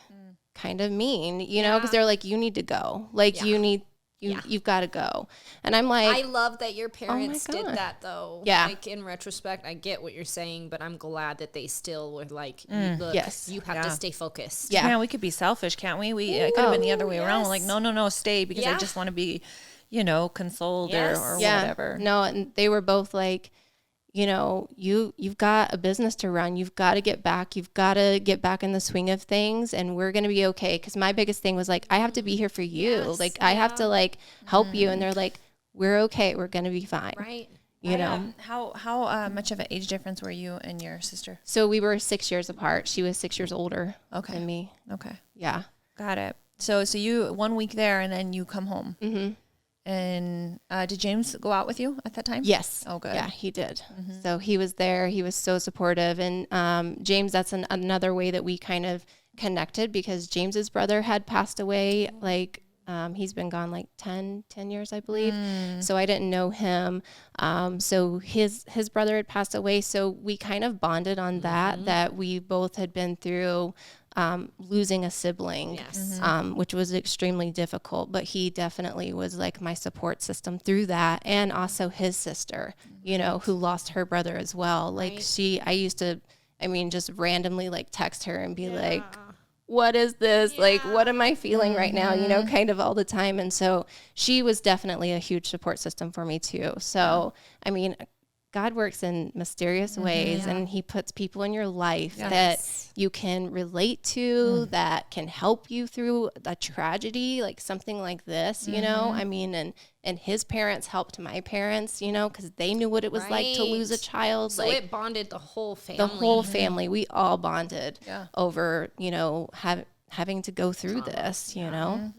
kind of mean, because they're like, you need to go. Like you've got to go. And I'm like, I love that your parents did that though. Yeah. Like in retrospect, I get what you're saying, but I'm glad that they still were like, look, you have to stay focused. Yeah. Man, we could be selfish, can't we? It could have been the other way around. We're like, no, stay, because I just want to be, consoled or whatever. No, and they were both like, you've got a business to run. You've got to get back. You've got to get back in the swing of things, and we're going to be okay. Because my biggest thing was like, I have to be here for you. I have to help you. And they're like, we're okay. We're going to be fine. Right. How much of an age difference were you and your sister? So we were 6 years apart. She was 6 years older than me. Okay. Yeah. Got it. So you 1 week there, and then you come home. Mm-hmm. And did James go out with you at that time? Yes. Oh, good. Yeah, he did. So he was there. He was so supportive. And James, that's another way that we kind of connected, because James's brother had passed away. He's been gone 10 years, I believe. So I didn't know him. So his brother had passed away. So we kind of bonded on that we both had been through losing a sibling, which was extremely difficult, but he definitely was like my support system through that. And also his sister, who lost her brother as well. I used to, just randomly text her and be like, what is this? What am I feeling right now? Kind of all the time. And so she was definitely a huge support system for me too. So, God works in mysterious ways, and he puts people in your life that you can relate to, that can help you through a tragedy, like something like this, and his parents helped my parents, because they knew what it was like to lose a child. So it bonded the whole family. The whole family. We all bonded over, having to go through this, Yeah.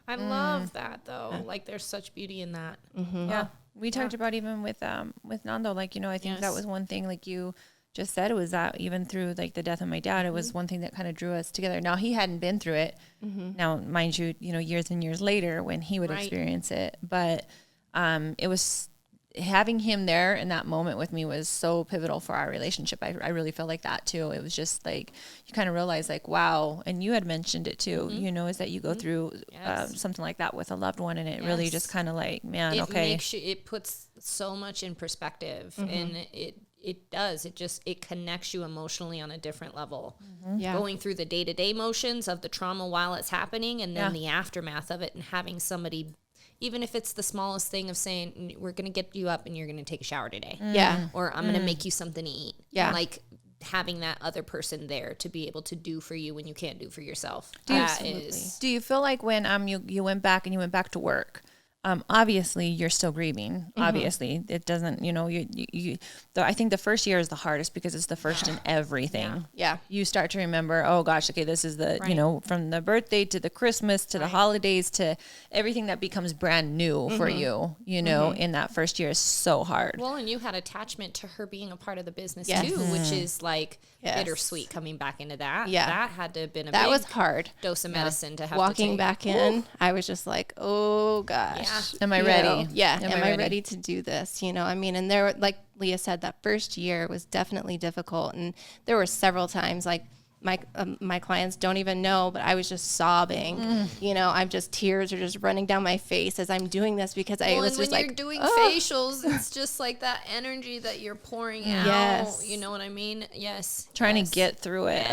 I love that though. There's such beauty in that. Yeah. We talked about even with Nando, I think that was one thing, you just said, it was that even through the death of my dad, it was one thing that kind of drew us together. Now he hadn't been through it. Now, mind you, years and years later when he would experience it, but it was having him there in that moment with me was so pivotal for our relationship. I really felt like that too. It was just like, you kind of realize like, wow. And you had mentioned it too, you know, is that you go through something like that with a loved one, and it really just kind of like, man, it puts so much in perspective, and it connects you emotionally on a different level. Going through the day-to-day motions of the trauma while it's happening, and then the aftermath of it, and having somebody, even if it's the smallest thing of saying, we're going to get you up and you're going to take a shower today. Or I'm going to make you something to eat. Like having that other person there to be able to do for you when you can't do for yourself. Do you feel like when you went back to work, obviously you're still grieving. Obviously it doesn't, you know, I think the first year is the hardest because it's the first in everything. You start to remember, oh gosh, okay, this is the, you know, from the birthday to the Christmas to the holidays to everything that becomes brand new for you, you know, in that first year is so hard. Well, and you had attachment to her being a part of the business too, which is like bittersweet coming back into that. That had to have been that big was hard dose of medicine to have walking to take. back in. I was just like, oh gosh. Am I ready? Am I ready to do this? You know, I mean, and there, like Leah said, that first year was definitely difficult. And there were several times, like my clients don't even know, but I was just sobbing. You know, tears are just running down my face as I'm doing this because I was just like, when you're doing facials, it's just like that energy that you're pouring out. You know what I mean? Trying to get through it.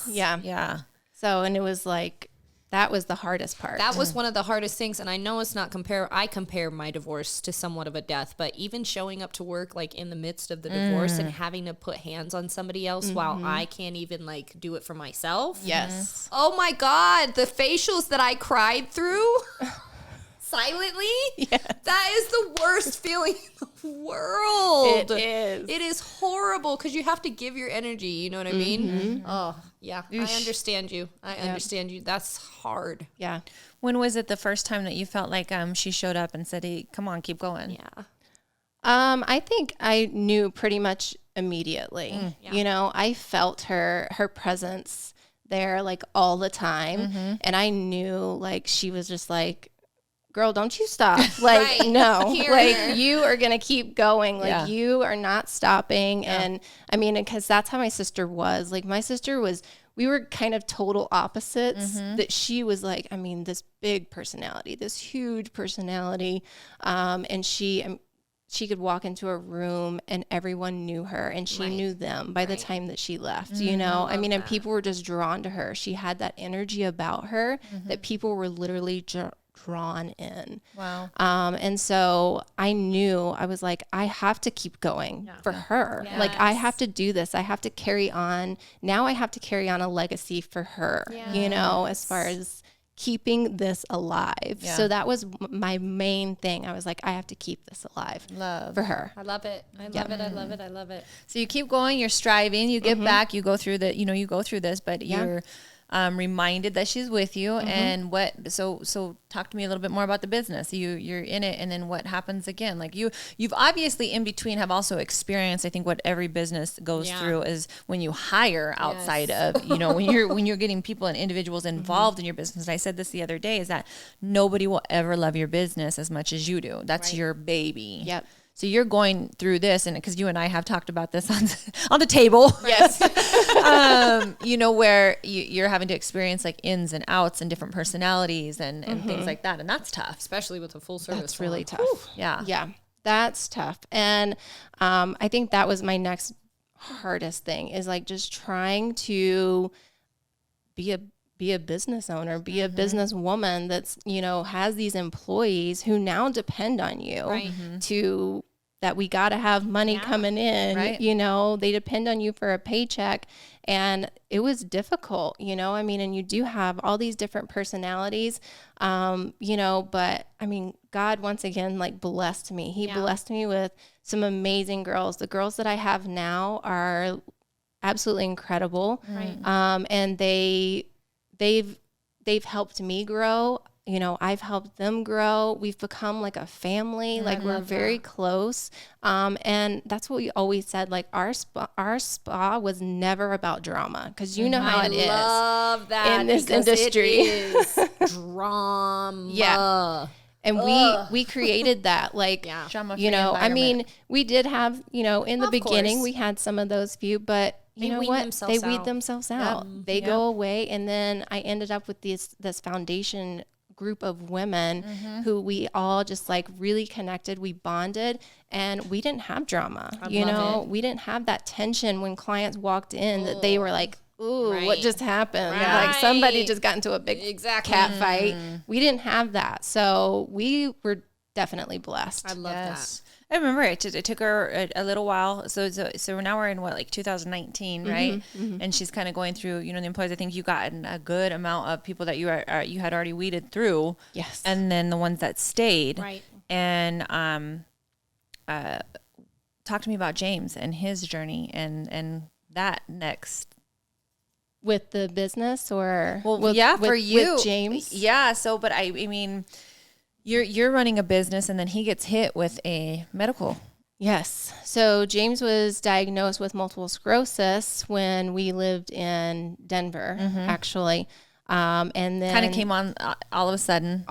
Yeah. So, and it was like, that was the hardest part. That was one of the hardest things. And I know it's not I compare my divorce to somewhat of a death, but even showing up to work, like in the midst of the divorce and having to put hands on somebody else while I can't even like do it for myself. Oh my God. The facials that I cried through silently. That is the worst feeling in the world. It is horrible because you have to give your energy. You know what I mean? Oh, yeah. I understand you. I understand you. That's hard. Yeah. When was it the first time that you felt like she showed up and said, hey, come on, keep going? I think I knew pretty much immediately. You know, I felt her presence there like all the time. And I knew like she was just like, girl, don't you stop. Like, no, like you are going to keep going. Like you are not stopping. And I mean, because that's how my sister was. Like my sister was, we were kind of total opposites. That she was like, I mean, this big personality, this huge personality. And she could walk into a room and everyone knew her and she knew them by the time that she left, you know? I mean, and people were just drawn to her. She had that energy about her that people were literally drawn in. Wow. And so I knew, I was like, I have to keep going for her. Like I have to do this. I have to carry on. Now I have to carry on a legacy for her, you know, as far as keeping this alive. So that was my main thing. I was like, I have to keep this alive for her. I love it. I love it. I love it. I love it. So you keep going, you're striving, you get back, you go through you go through this, but you're reminded that she's with you. And so talk to me a little bit more about the business. You're in it, and then what happens again? Like you've obviously in between have also experienced, I think what every business goes through is when you hire outside of, you know, when you're getting people and individuals involved in your business. And I said this the other day, is that nobody will ever love your business as much as you do. That's your baby. So you're going through this, and because you and I have talked about this on the table, you know, where you're having to experience like ins and outs and different personalities and things like that, and that's tough, especially with a full service. That's really tough. Yeah, that's tough. And I think that was my next hardest thing, is like just trying to be a business owner, be a business woman that's, you know, has these employees who now depend on you to, that we got to have money coming in, you know, they depend on you for a paycheck. And it was difficult, you know, I mean, and you do have all these different personalities, you know, but I mean, God once again, like blessed me. He blessed me with some amazing girls. The girls that I have now are absolutely incredible. And they've helped me grow. You know, I've helped them grow. We've become like a family. Like we're very close. And that's what we always said. Like our spa was never about drama, because you know how it is. I love that in this industry. It is drama. And we created that, like, you know, I mean, we did have, you know, in the beginning, we had some of those few, but you know what? They weed themselves out. They go away. And then I ended up with this foundation group of women who we all just like really connected. We bonded, and we didn't have drama. You know, we didn't have that tension when clients walked in that they were like, ooh, what just happened? Like somebody just got into a big cat fight. We didn't have that. So we were definitely blessed. I love that. I remember it took her a little while. So now we're in what, like 2019, right? And she's kind of going through, you know, the employees. I think you got a good amount of people that you had already weeded through. Yes. And then the ones that stayed. Right. And talk to me about James and his journey and that next. With the business or for you, with James. Yeah. So, but I mean, you're running a business, and then he gets hit with a medical. Yes. So James was diagnosed with multiple sclerosis when we lived in Denver, actually. And then kind of came on all of a sudden.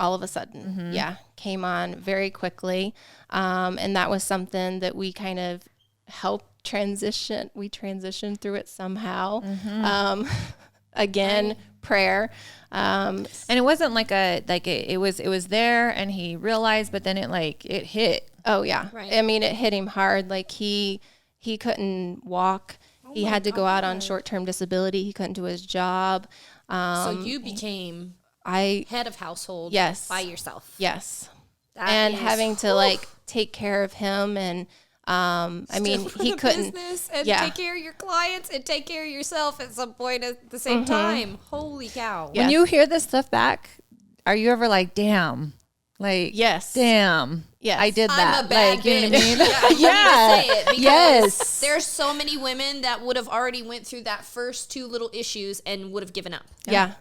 Yeah. Came on very quickly. And that was something that we kind of helped transition. We transitioned through it somehow. Again, prayer. And it wasn't it was there, and he realized, but then it hit. Oh yeah. Right. I mean, it hit him hard. Like he couldn't walk. He had to go out on short-term disability. He couldn't do his job. So you became head of household by yourself. Yes. And having to like take care of him, and I mean, he couldn't business and take care of your clients and take care of yourself at some point at the same time. Holy cow. When you hear this stuff back, are you ever like, damn, like, yes, damn, yes, I did that. I'm a bad like, you know what I mean? Yeah, you need to say it, because yes, there's so many women that would have already went through that first two little issues and would have given up. Yeah.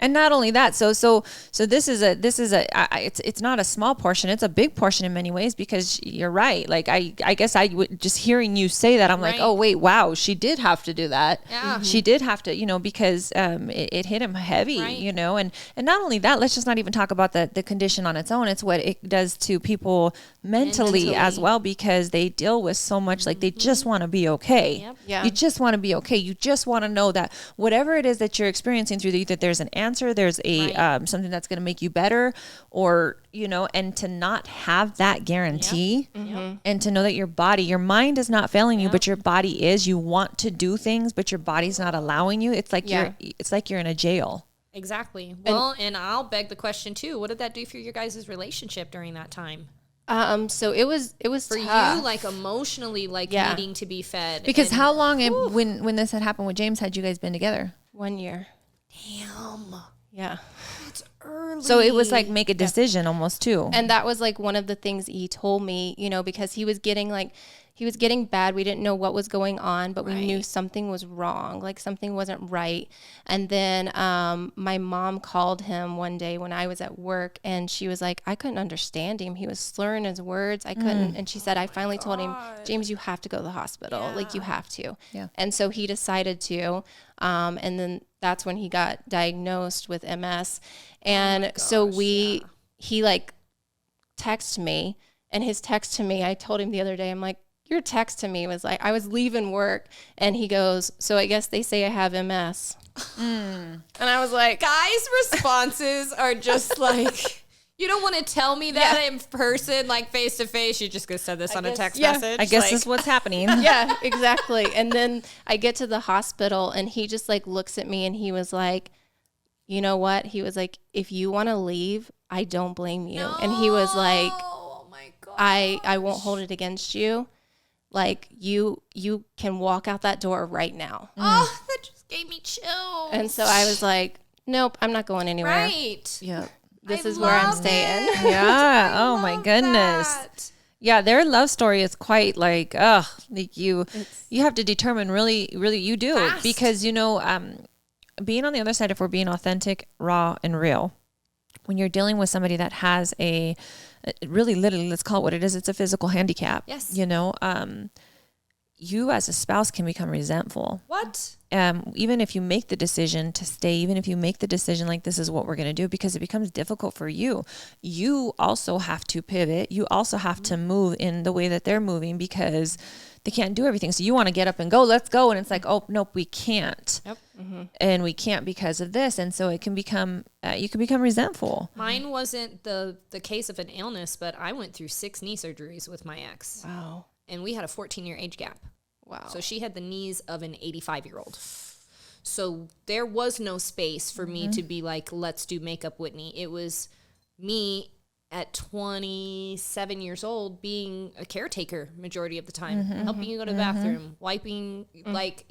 And not only that, so this is it's not a small portion, it's a big portion in many ways, because you're right. Like I guess I would, just hearing you say that, I'm like, oh wait, wow, she did have to do that. Yeah. She did have to, you know, because it hit him heavy, you know, and not only that, let's just not even talk about the condition on its own. It's what it does to people mentally as well, because they deal with so much, like they just want to be okay. Yep. Yeah. You just want to be okay. You just want to know that whatever it is that you're experiencing through, that there's an answer, there's a something that's going to make you better, or, you know, and to not have that guarantee, and to know that your mind is not failing you, but your body is. You want to do things, but your body's not allowing you. It's like you're in a jail. Exactly. Well, and I'll beg the question too. What did that do for your guys' relationship during that time? So it was for tough. you, like emotionally, like needing to be fed. Because how long when this had happened with James, had you guys been together? 1 year. Damn. Yeah. That's early. So it was like make a decision almost too. And that was like one of the things he told me, you know, because he was getting bad. We didn't know what was going on, but we knew something was wrong, like something wasn't right. And then my mom called him one day when I was at work, and she was like, I couldn't understand him. He was slurring his words. I couldn't. And she said, I finally told him, James, you have to go to the hospital. Yeah. Like you have to. Yeah. And so he decided to. And then that's when he got diagnosed with MS. And he like texted me, and his text to me, I told him the other day, I'm like, your text to me was like, I was leaving work, and he goes, so I guess they say I have MS. And I was like, guys' responses are just like, you don't want to tell me that in person, like face to face. You're just going to send this on a text message. I guess this is what's happening. Yeah, exactly. And then I get to the hospital, and he just like looks at me, and he was like, you know what? He was like, if you want to leave, I don't blame you. No. And he was like, oh my God, I won't hold it against you. Like you can walk out that door right now. Oh, that just gave me chills. And so I was like, nope, I'm not going anywhere. Right. Yeah. This is where I'm staying. Yeah. Oh my goodness. That. Yeah. Their love story is quite like, like you have to determine really you do. Fast. Because, you know, being on the other side, if we're being authentic, raw, and real, when you're dealing with somebody that has really literally, let's call it what it is, it's a physical handicap. Yes. You know, you as a spouse can become resentful. What? Even if you make the decision to stay, even if you make the decision like this is what we're going to do, because it becomes difficult for you. You also have to pivot. You also have to move in the way that they're moving because they can't do everything. So you want to get up and go, let's go. And it's like, oh, nope, we can't. Yep. And we can't because of this. And so it can become, you can become resentful. Mine wasn't the case of an illness, but I went through 6 knee surgeries with my ex. Wow. And we had a 14-year age gap. Wow. So she had the knees of an 85-year-old. So there was no space for me to be like, let's do makeup, Whitney. It was me at 27 years old being a caretaker majority of the time, helping you go to the bathroom, wiping, like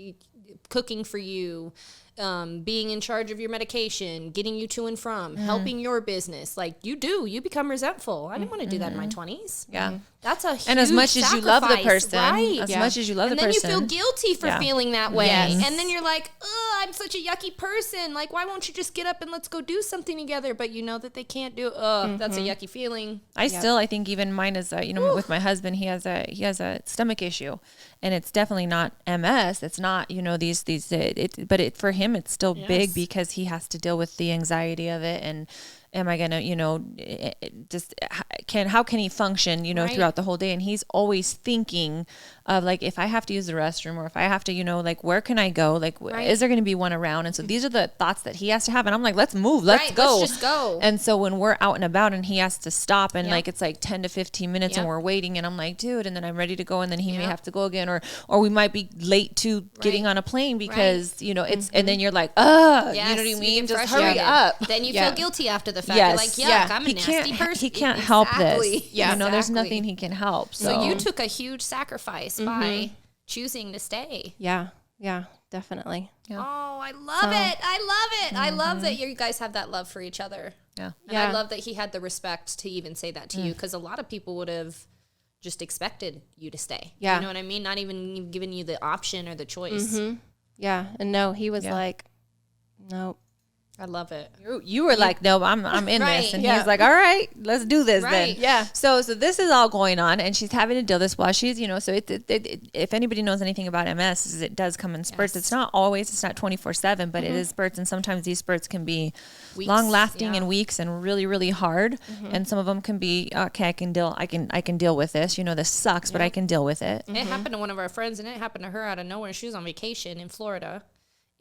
cooking for you, being in charge of your medication, getting you to and from, helping your business. Like you become resentful. I didn't want to do that in my 20s. Yeah. That's a huge And as much as you love the person, right? as much as you love the and then person. you feel guilty for feeling that way. Yes. And then you're like, oh, I'm such a yucky person. Like, why won't you just get up and let's go do something together? But you know that they can't do it. That's a yucky feeling. I think even mine is, with my husband, he has a stomach issue, and it's definitely not MS. It's not, but for him, it's still big because he has to deal with the anxiety of it. And am I going to, how can he function, Right. throughout the whole day? And he's always thinking of like, if I have to use the restroom or if I have to, like, where can I go? Like, is there going to be one around? And so these are the thoughts that he has to have. And I'm like, let's move, let's go. Let's just go. And so when we're out and about and he has to stop and like, it's like 10 to 15 minutes and we're waiting and I'm like, dude, and then I'm ready to go. And then he may have to go again, or we might be late to getting on a plane because, it's, and then you're like, you know what I mean? Just hurry up. Then you feel guilty after the fact. You're like, yuck, I'm a nasty person. He can't help this. Yeah, there's nothing he can help. So you took a huge sacrifice by choosing to stay. Yeah, definitely. Yeah. Oh, I love it. I love it. I love that you guys have that love for each other. Yeah. And I love that he had the respect to even say that to you, because a lot of people would have just expected you to stay. Yeah. You know what I mean? Not even giving you the option or the choice. Yeah. And no, he was like, nope. I love it. You were like, no, I'm in Right. this. And he's like, all right, let's do this then. Yeah. So this is all going on and she's having to deal with this while she's, so if anybody knows anything about MS, is it does come in spurts. It's not 24/7, but it is spurts. And sometimes these spurts can be long lasting and weeks and really, really hard. And some of them can be, okay, I can deal with this. This sucks, but I can deal with it. It happened to one of our friends, and it happened to her out of nowhere. She was on vacation in Florida.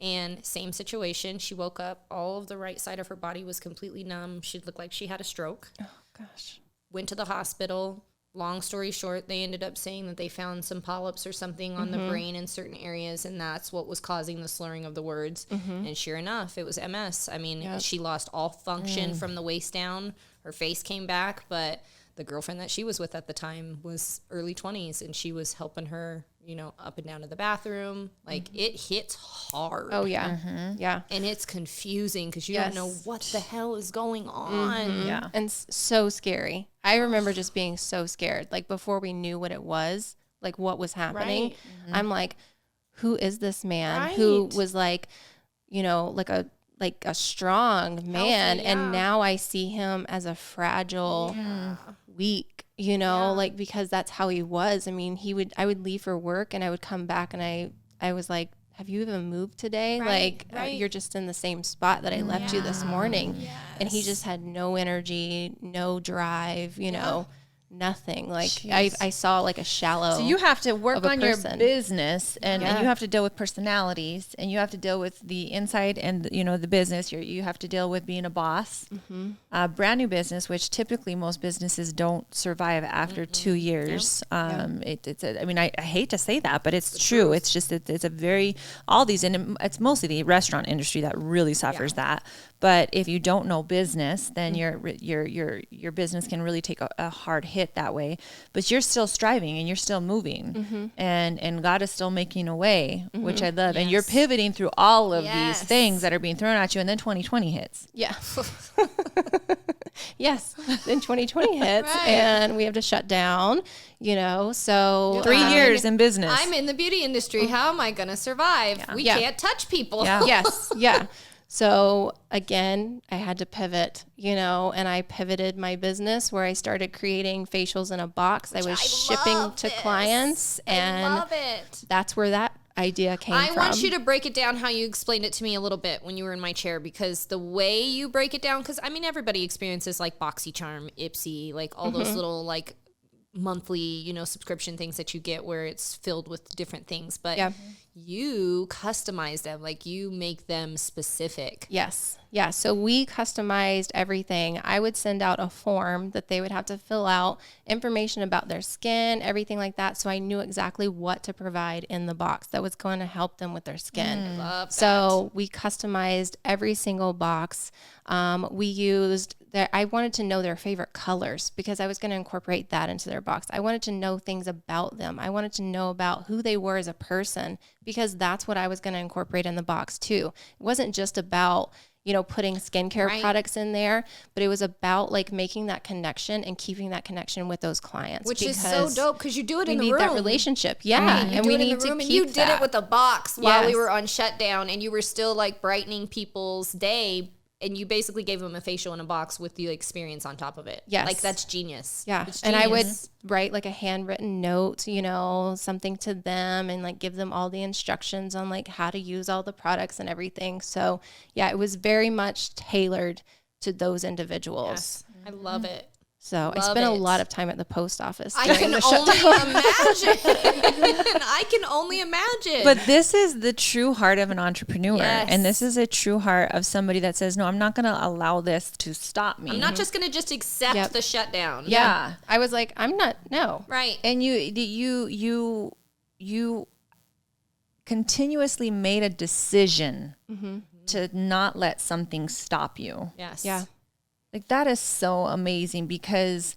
And same situation. She woke up, all of the right side of her body was completely numb. She looked like she had a stroke. Oh, gosh. Went to the hospital. Long story short, they ended up saying that they found some polyps or something on the brain in certain areas, and that's what was causing the slurring of the words. And sure enough, it was MS. I mean, she lost all function from the waist down. Her face came back, but the girlfriend that she was with at the time was early 20s, and she was helping her, up and down to the bathroom. Like, it hits hard. Oh, yeah. Yeah. And it's confusing because you don't know what the hell is going on. Yeah. And so scary. I remember just being so scared. Like, before we knew what it was, like what was happening, I'm like, who is this man who was like, like a strong man. Healthy, and now I see him as a fragile, weak, like, because that's how he was. I mean, I would leave for work and I would come back and I was like, have you even moved today? You're just in the same spot that I left you this morning. Yes. And he just had no energy, no drive, nothing. Like, I saw like a shallow. So you have to work on your person. Business and you have to deal with personalities and you have to deal with the inside and, the business. You have to deal with being a boss, brand new business, which typically most businesses don't survive after 2 years. I hate to say that, but it's true. It's just, it's a very, all these, and it's mostly the restaurant industry that really suffers that. But if you don't know business, then your business can really take a hard hit that way. But you're still striving and you're still moving, and God is still making a way, which I love. Yes. And you're pivoting through all of these things that are being thrown at you, and then 2020 hits. Yeah. Yes. Then 2020 hits, and we have to shut down. So 3 years in business. I'm in the beauty industry. How am I going to survive? We can't touch people. Yes. Yeah. So again, I had to pivot, and I pivoted my business where I started creating facials in a box. I was shipping to clients, and I love it. that's where that idea came from. I want you to break it down how you explained it to me a little bit when you were in my chair, because the way you break it down, because I mean, everybody experiences like BoxyCharm, Ipsy, like all those little like monthly, subscription things that you get where it's filled with different things, but you customize them, like you make them specific. Yes. Yeah. So we customized everything. I would send out a form that they would have to fill out, information about their skin, everything like that. So I knew exactly what to provide in the box that was going to help them with their skin. Love that. So we customized every single box. We used I wanted to know their favorite colors because I was going to incorporate that into their box. I wanted to know things about them. I wanted to know about who they were as a person because that's what I was going to incorporate in the box too. It wasn't just about, putting skincare products in there, but it was about like making that connection and keeping that connection with those clients. Which is so dope because you do it in the room. We need that relationship. Yeah. And we need to keep and you did it with a box while we were on shutdown, and you were still like brightening people's day. And you basically gave them a facial in a box with the experience on top of it. Yes. Like, that's genius. Yeah. It's and genius. I would write like a handwritten note, something to them and like give them all the instructions on like how to use all the products and everything. So yeah, it was very much tailored to those individuals. Yes. I love it. So I spent a lot of time at the post office. I can only imagine. But this is the true heart of an entrepreneur. Yes. And this is a true heart of somebody that says, no, I'm not going to allow this to stop me. I'm not just going to just accept the shutdown. Yeah. I was like, no. Right. And you continuously made a decision to not let something stop you. Yes. Yeah. Like that is so amazing because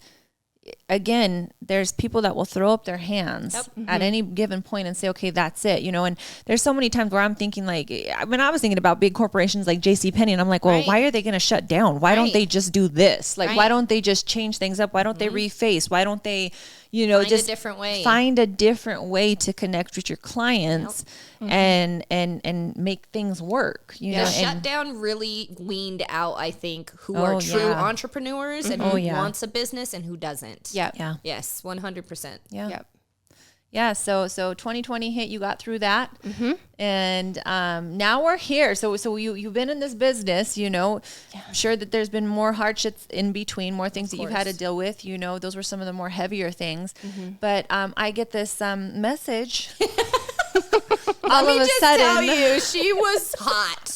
again, there's people that will throw up their hands at any given point and say, okay, that's it, and there's so many times where I'm thinking like, I was thinking about big corporations like JCPenney and I'm like, well, why are they going to shut down? Why don't they just do this? Like, why don't they just change things up? Why don't they reface? Why don't they, find a different way. Find a different way to connect with your clients and make things work. The shutdown really weaned out, I think, who are true entrepreneurs and who wants a business and who doesn't. Yeah. Yeah. Yes, 100%. Yeah. Yep. Yeah. So 2020 hit, you got through that. And now we're here. So you've been in this business, I'm sure that there's been more hardships in between, more things that you've had to deal with, those were some of the more heavier things. But I get this message. All of a sudden, tell you, she was hot.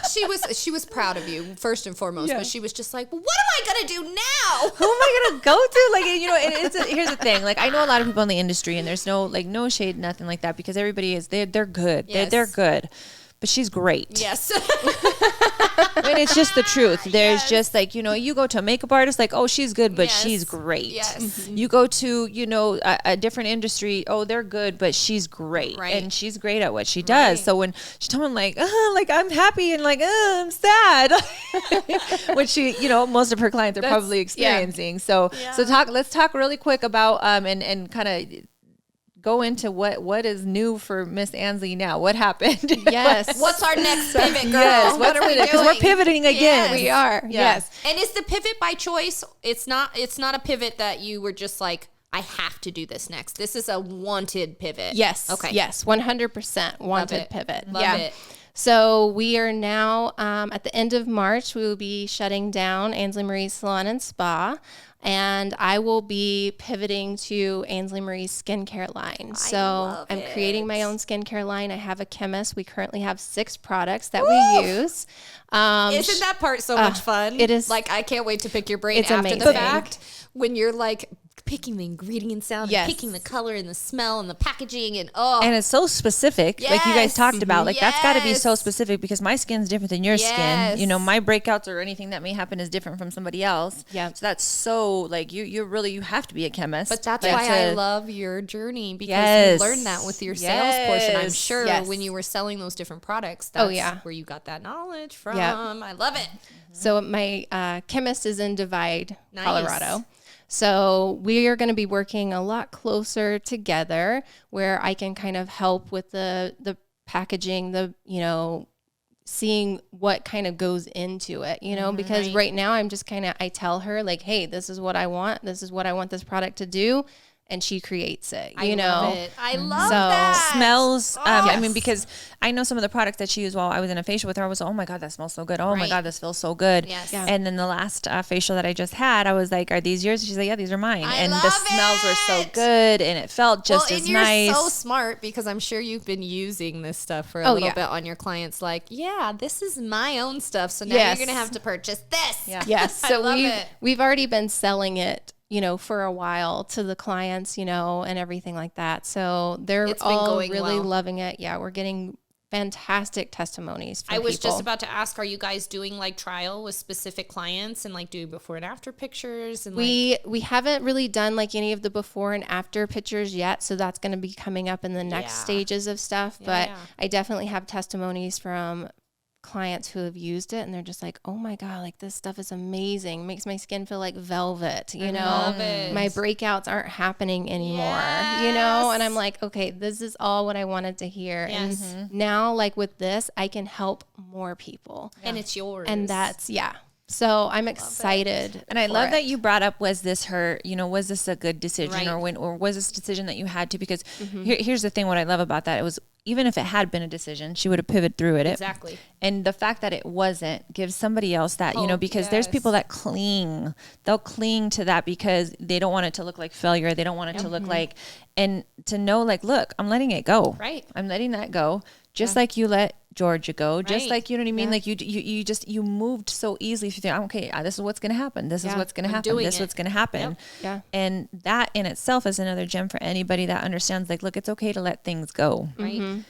She was proud of you first and foremost, but she was just like, well, what am I gonna do now? Who am I gonna go to? Like, here's the thing. Like, I know a lot of people in the industry, and there's no shade, nothing like that, because everybody they're good. Yes. They're good. But she's great. Yes. It's just the truth. There's just like, you go to a makeup artist, like, oh, she's good, but she's great. Yes. You go to, a different industry, oh, they're good, but she's great. Right. And she's great at what she does. So when she told me like I'm happy and like, I'm sad, which she, most of her clients are probably experiencing. So let's talk really quick about, and kind of go into what is new for Miss Ansley now. What happened? Yes. What's our next pivot, girl? Yes. What are we doing? Because we're pivoting again. Yes. We are. Yes. And is the pivot by choice? It's not a pivot that you were just like, I have to do this next. This is a wanted pivot. Yes. Okay. Yes. 100% wanted pivot. Love it. So we are now at the end of March, we will be shutting down Ansley Maries Salon and Spa. And I will be pivoting to Ansley Maries skincare line. So I'm creating my own skincare line. I have a chemist. We currently have 6 products that we use. Isn't that part so much fun? It is. Like, I can't wait to pick your brain It's after the amazing. fact when you're like picking the ingredients out Yes. and picking the color and the smell and the packaging and And it's so specific, like you guys Yes. talked about. Like that's got to be so Yes. specific because my skin's different than your Yes. skin. My breakouts or anything that may happen is different from somebody else. Yeah. So that's so like you have to be a chemist. But that's like, why I love your journey, because Yes. you learned that with your sales portion. I'm Yes. sure Yes. when you were selling those different products, that's where you got that knowledge from. Yep. I love it. So my chemist is in Divide, Nice. Colorado. So we are going to be working a lot closer together where I can kind of help with the packaging, seeing what kind of goes into it, you know, because right now I'm just kind of, I tell her like, hey, this is what I want. This is what I want this product to do. And she creates it, you know. Love it. I love that. Smells. I mean, because I know some of the products that she used while I was in a facial with her, I was, oh my God, that smells so good. Oh my God, this feels so good. Yes. Yeah. And then the last facial that I just had, I was like, are these yours? She's like, yeah, these are mine. And the smells were so good and it felt just as nice. You're so smart because I'm sure you've been using this stuff for a little bit on your clients. Like, yeah, this is my own stuff. So now you're going to have to purchase this. Yeah. Yes. So I love we've already been selling it, you know, for a while to the clients, you know, and everything like that. So they're all really loving it. Yeah, we're getting fantastic testimonies from I was people. just about to ask, are you guys doing like trial with specific clients and like doing before and after pictures? And we haven't really done like any of the before and after pictures yet. So that's going to be coming up in the next stages of stuff. But I definitely have testimonies from clients who have used it and they're just like, oh my God, like this stuff is amazing, makes my skin feel like velvet, you know, my breakouts aren't happening anymore, you know. And I'm like, okay, this is all what I wanted to hear. And now like with this I can help more people and it's yours, and that's so I'm excited. And I love that you brought up, was this her, you know, was this a good decision or was this a decision that you had to, because here's the thing, what I love about that, it was, even if it had been a decision, she would have pivoted through it. Exactly. And the fact that it wasn't gives somebody else that, you know, because there's people that they'll cling to that because they don't want it to look like failure. They don't want it to look like, and to know like, look, I'm letting it go. Right. I'm letting that go. Just like you let Georgia go, just like, you know what I mean? Like you moved so easily. If you think, okay, this is what's going to happen. This is what's going to happen. This is what's going to happen. Yeah. And that in itself is another gem for anybody that understands, like, look, it's okay to let things go. Right.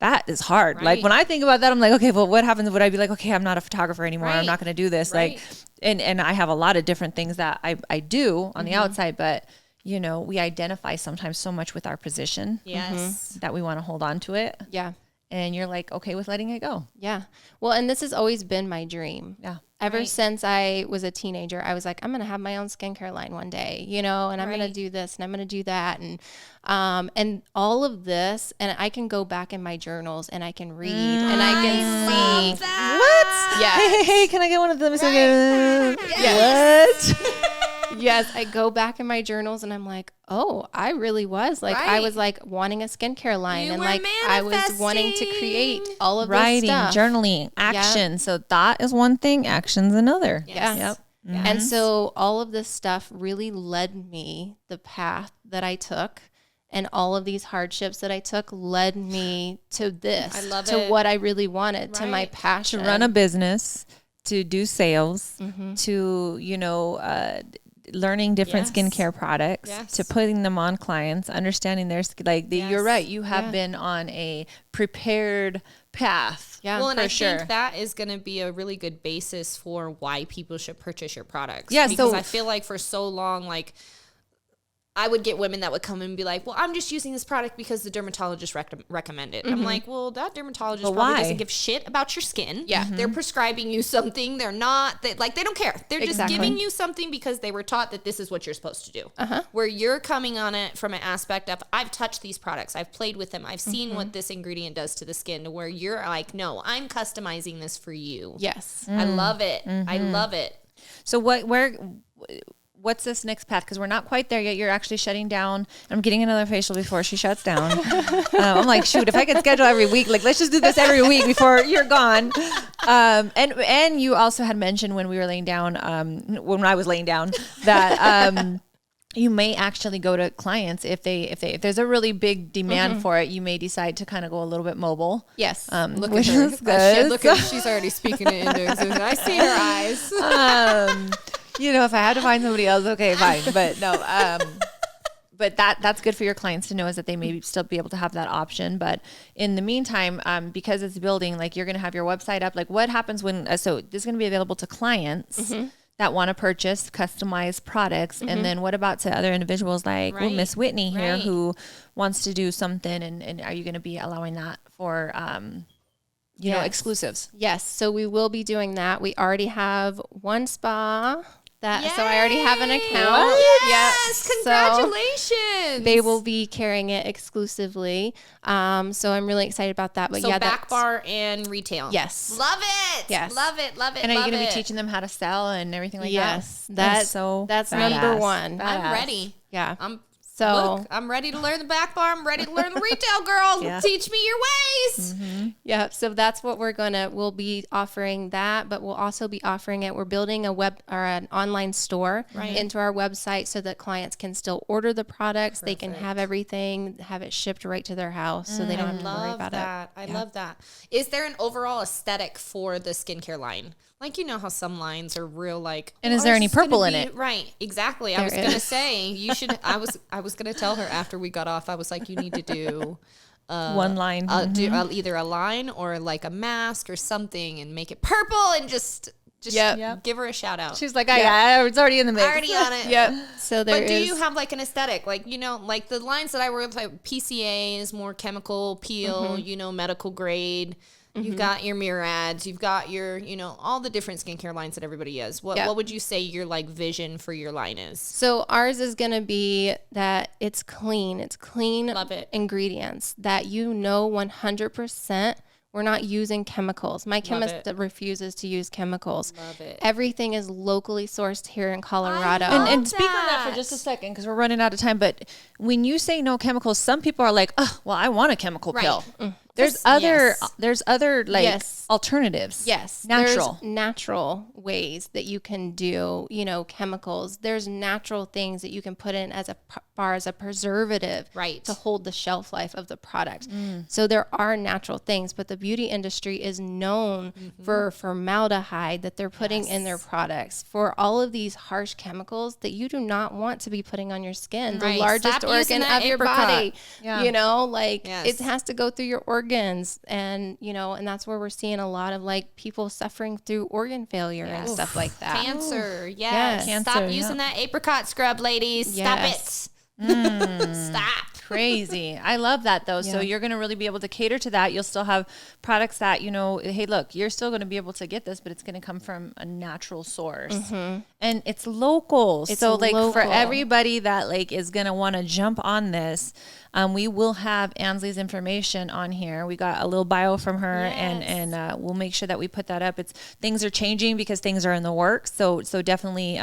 That is hard. Like when I think about that, I'm like, okay, well, what happens? Would I be like, okay, I'm not a photographer anymore. I'm not going to do this. Like, and I have a lot of different things that I do on the outside, but you know, we identify sometimes so much with our position. Yes. That we want to hold on to it. Yeah. And you're like, okay with letting it go. Yeah. Well, and this has always been my dream. Yeah. Ever since I was a teenager, I was like, I'm going to have my own skincare line one day, you know, and I'm going to do this and I'm going to do that. And all of this, and I can go back in my journals and I can read and I can see. What? Yeah. Hey, can I get one of them? Yes. What? Yes, I go back in my journals and I'm like, oh, I really was like, I was like wanting a skincare line, and like I was wanting to create all of writing, this stuff. journaling, action. So that is one thing, action's another. Yes. Yep. Mm-hmm. And so all of this stuff really led me the path that I took, and all of these hardships that I took led me to this, to what I really wanted, to my passion. To run a business, to do sales, to, you know, learning different skincare products, to putting them on clients, understanding their you're right. You have been on a prepared path. Yeah, well, and I think that is going to be a really good basis for why people should purchase your products. Yeah, because I feel like for so long, like, I would get women that would come and be like, well, I'm just using this product because the dermatologist recommended it. I'm like, well, that dermatologist probably doesn't give shit about your skin. Yeah. They're prescribing you something. They're not, they don't care. They're just giving you something because they were taught that this is what you're supposed to do. Where you're coming on it from an aspect of, I've touched these products. I've played with them. I've seen what this ingredient does to the skin, to where you're like, no, I'm customizing this for you. Yes. I love it. I love it. So what's this next path? Because we're not quite there yet. You're actually shutting down. I'm getting another facial before she shuts down. I'm like, shoot, if I could schedule every week, like, let's just do this every week before you're gone. And you also had mentioned when we were laying down, when I was laying down, that you may actually go to clients if there's a really big demand for it. You may decide to kind of go a little bit mobile. Yes. Look which at her. is good. Look at she's already speaking it into existence. I see her eyes. You know, if I had to find somebody else, okay, fine. But no, but that's good for your clients to know, is that they may still be able to have that option. But in the meantime, because it's building, like, you're going to have your website up. Like, what happens when, so this is going to be available to clients that want to purchase customized products. And then what about to other individuals like Miss Whitney here who wants to do something, and are you going to be allowing that for, you know, exclusives? Yes. So we will be doing that. We already have one spa So I already have an account. Yes, Yep. congratulations. So they will be carrying it exclusively. So I'm really excited about that. But so yeah, back bar and retail. Yes. Love it. Yes. Love it. Love it. And are you love going to be it. teaching them how to sell and everything like Yes, that? that's badass. number one. I'm ready. Yeah. Look, I'm ready to learn the back bar. I'm ready to learn the retail, girl. Yeah. Teach me your ways. Yeah, so that's what we'll be offering that, but we'll also be offering it. We're building a web or an online store into our website so that clients can still order the products. They can have everything, have it shipped right to their house, so they don't have to worry about it. I love that. Is there an overall aesthetic for the skincare line? Like, you know how some lines are real like, And is there any purple in it? Right, exactly. I was gonna say you should. I was gonna tell her after we got off. I was like, you need to do one line, do either a line or like a mask or something, and make it purple and just give her a shout out. She's like, it's already in the mix. Already on it. Yep. So But do you have like an aesthetic? Like, you know, like the lines that I work with, like PCA is more chemical peel, you know, medical grade. You've got your mirror ads. You've got your, you know, all the different skincare lines that everybody has. What would you say your like vision for your line is? So ours is going to be that it's clean. It's clean Love it. ingredients that 100% we're not using chemicals. My chemist refuses to use chemicals. Love it. Everything is locally sourced here in Colorado. And speak on that for just a second because we're running out of time. But when you say no chemicals, some people are like, oh, well, I want a chemical pill. There's other like alternatives. Yes. Natural. There's natural ways that you can do, you know, chemicals. There's natural things that you can put in as far as a preservative to hold the shelf life of the product. So there are natural things, but the beauty industry is known for formaldehyde that they're putting in their products, for all of these harsh chemicals that you do not want to be putting on your skin. The largest organ of your body, you know, like it has to go through your organs, and you know, and that's where we're seeing a lot of like people suffering through organ failure and stuff like that. Cancer, Cancer, stop using that apricot scrub, ladies. Stop it. Stop. Crazy. I love that though. So you're going to really be able to cater to that. You'll still have products that, you know, hey, look, you're still going to be able to get this, but it's going to come from a natural source and it's local. So like for everybody that like is going to want to jump on this, we will have Ansley's information on here. We got a little bio from her and we'll make sure that we put that up. Things are changing because things are in the works. So definitely,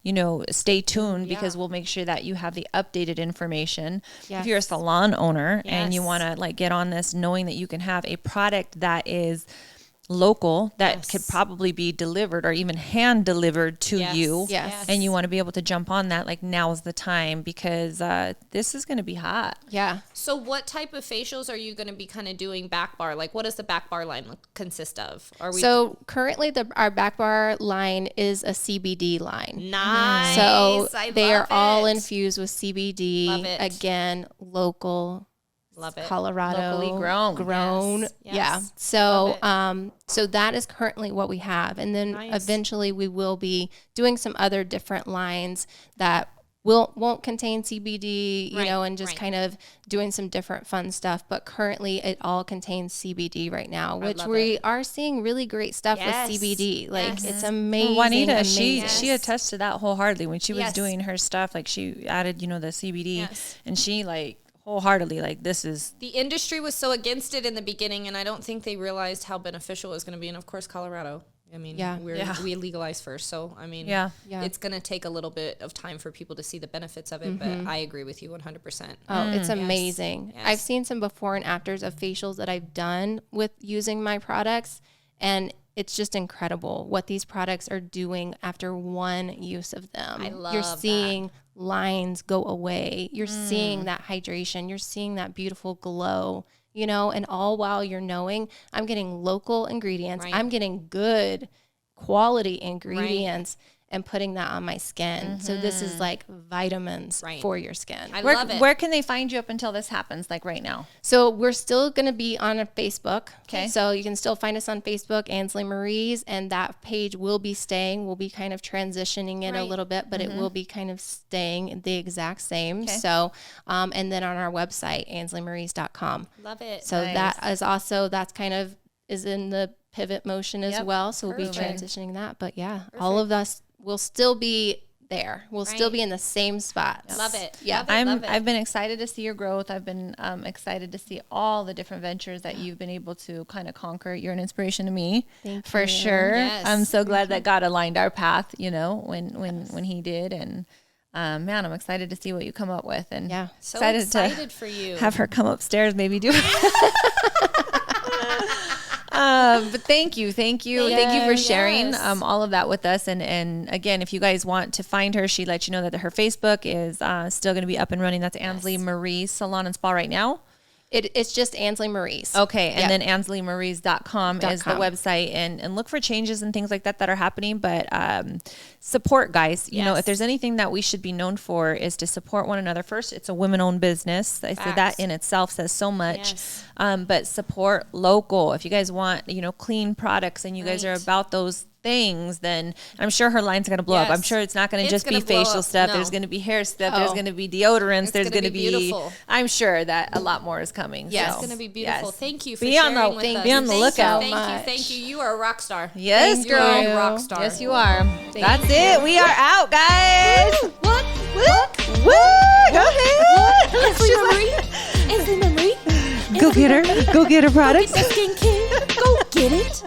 you know, stay tuned because we'll make sure that you have the updated information. If you're a salon owner and you want to like get on this, knowing that you can have a product that is local that could probably be delivered or even hand delivered to you, and you want to be able to jump on that, like now is the time because this is going to be hot. So what type of facials are you going to be kind of doing back bar? Like what does the back bar line consist of? So currently our back bar line is a CBD line. Nice. So they are all infused with CBD. Love it. Again, local. Love it. Colorado, locally grown. Yes. So, so that is currently what we have, and then eventually we will be doing some other different lines that won't contain CBD, you know, and just kind of doing some different fun stuff. But currently, it all contains CBD right now, which we are seeing really great stuff with CBD. Like it's amazing. Well, Juanita, amazing. she attests to that wholeheartedly when she was doing her stuff. Like she added, you know, the CBD, and she like. Wholeheartedly, like this is the industry was so against it in the beginning, and I don't think they realized how beneficial it was going to be. And of course, Colorado. I mean, we legalized first, so I mean, it's going to take a little bit of time for people to see the benefits of it. But I agree with you 100%. Oh, it's amazing. Yes. I've seen some before and afters of facials that I've done with using my products, and it's just incredible what these products are doing after one use of them. I love You're seeing lines go away. You're seeing that hydration. You're seeing that beautiful glow, you know, and all while you're knowing I'm getting local ingredients. I'm getting good quality ingredients and putting that on my skin. So this is like vitamins for your skin. I love it. Where can they find you up until this happens, like right now? So we're still going to be on a Facebook. Okay. So you can still find us on Facebook, Ansley Maries, and that page will be staying. We'll be kind of transitioning it a little bit, but it will be kind of staying the exact same. Okay. So, and then on our website, ansleymaries.com. Love it. So that is also, that's kind of is in the pivot motion as well. So we'll be transitioning that. But all of us, we'll still be there. We'll still be in the same spots. Love it. Yeah. Love it. I've been excited to see your growth. I've been excited to see all the different ventures that you've been able to kind of conquer. You're an inspiration to me, for sure. Yes. I'm so glad that God aligned our path, you know, when he did. And man, I'm excited to see what you come up with. And So excited to for you. have her come upstairs, maybe do it. But thank you for sharing all of that with us. And again, if you guys want to find her, she let you know that her Facebook is still going to be up and running. That's Ansley Maries Salon and Spa right now. It's just Ansley Maries. Okay. And then AnsleyMaries.com is the website, and look for changes and things like that are happening. But support, guys. You know, if there's anything that we should be known for is to support one another. First, it's a women-owned business. I said that in itself says so much. Yes. But support local. If you guys want, you know, clean products and you guys are about those things, then I'm sure her line's going to blow up. I'm sure it's not going to just be facial stuff. No. There's going to be hair stuff. There's going to be deodorants. There's going to be beautiful. I'm sure that a lot more is coming. Yes, so, it's going to be beautiful. yes. Thank you for Be on sharing the with us. be on the lookout. Thank you. You are a rock star. Yes, You're girl. a rock star. Yes, you are. That's it. We are out, guys. What? Woo! Go ahead. Ansley Marie. Go get her. Go get her products. Skincare. Go get it.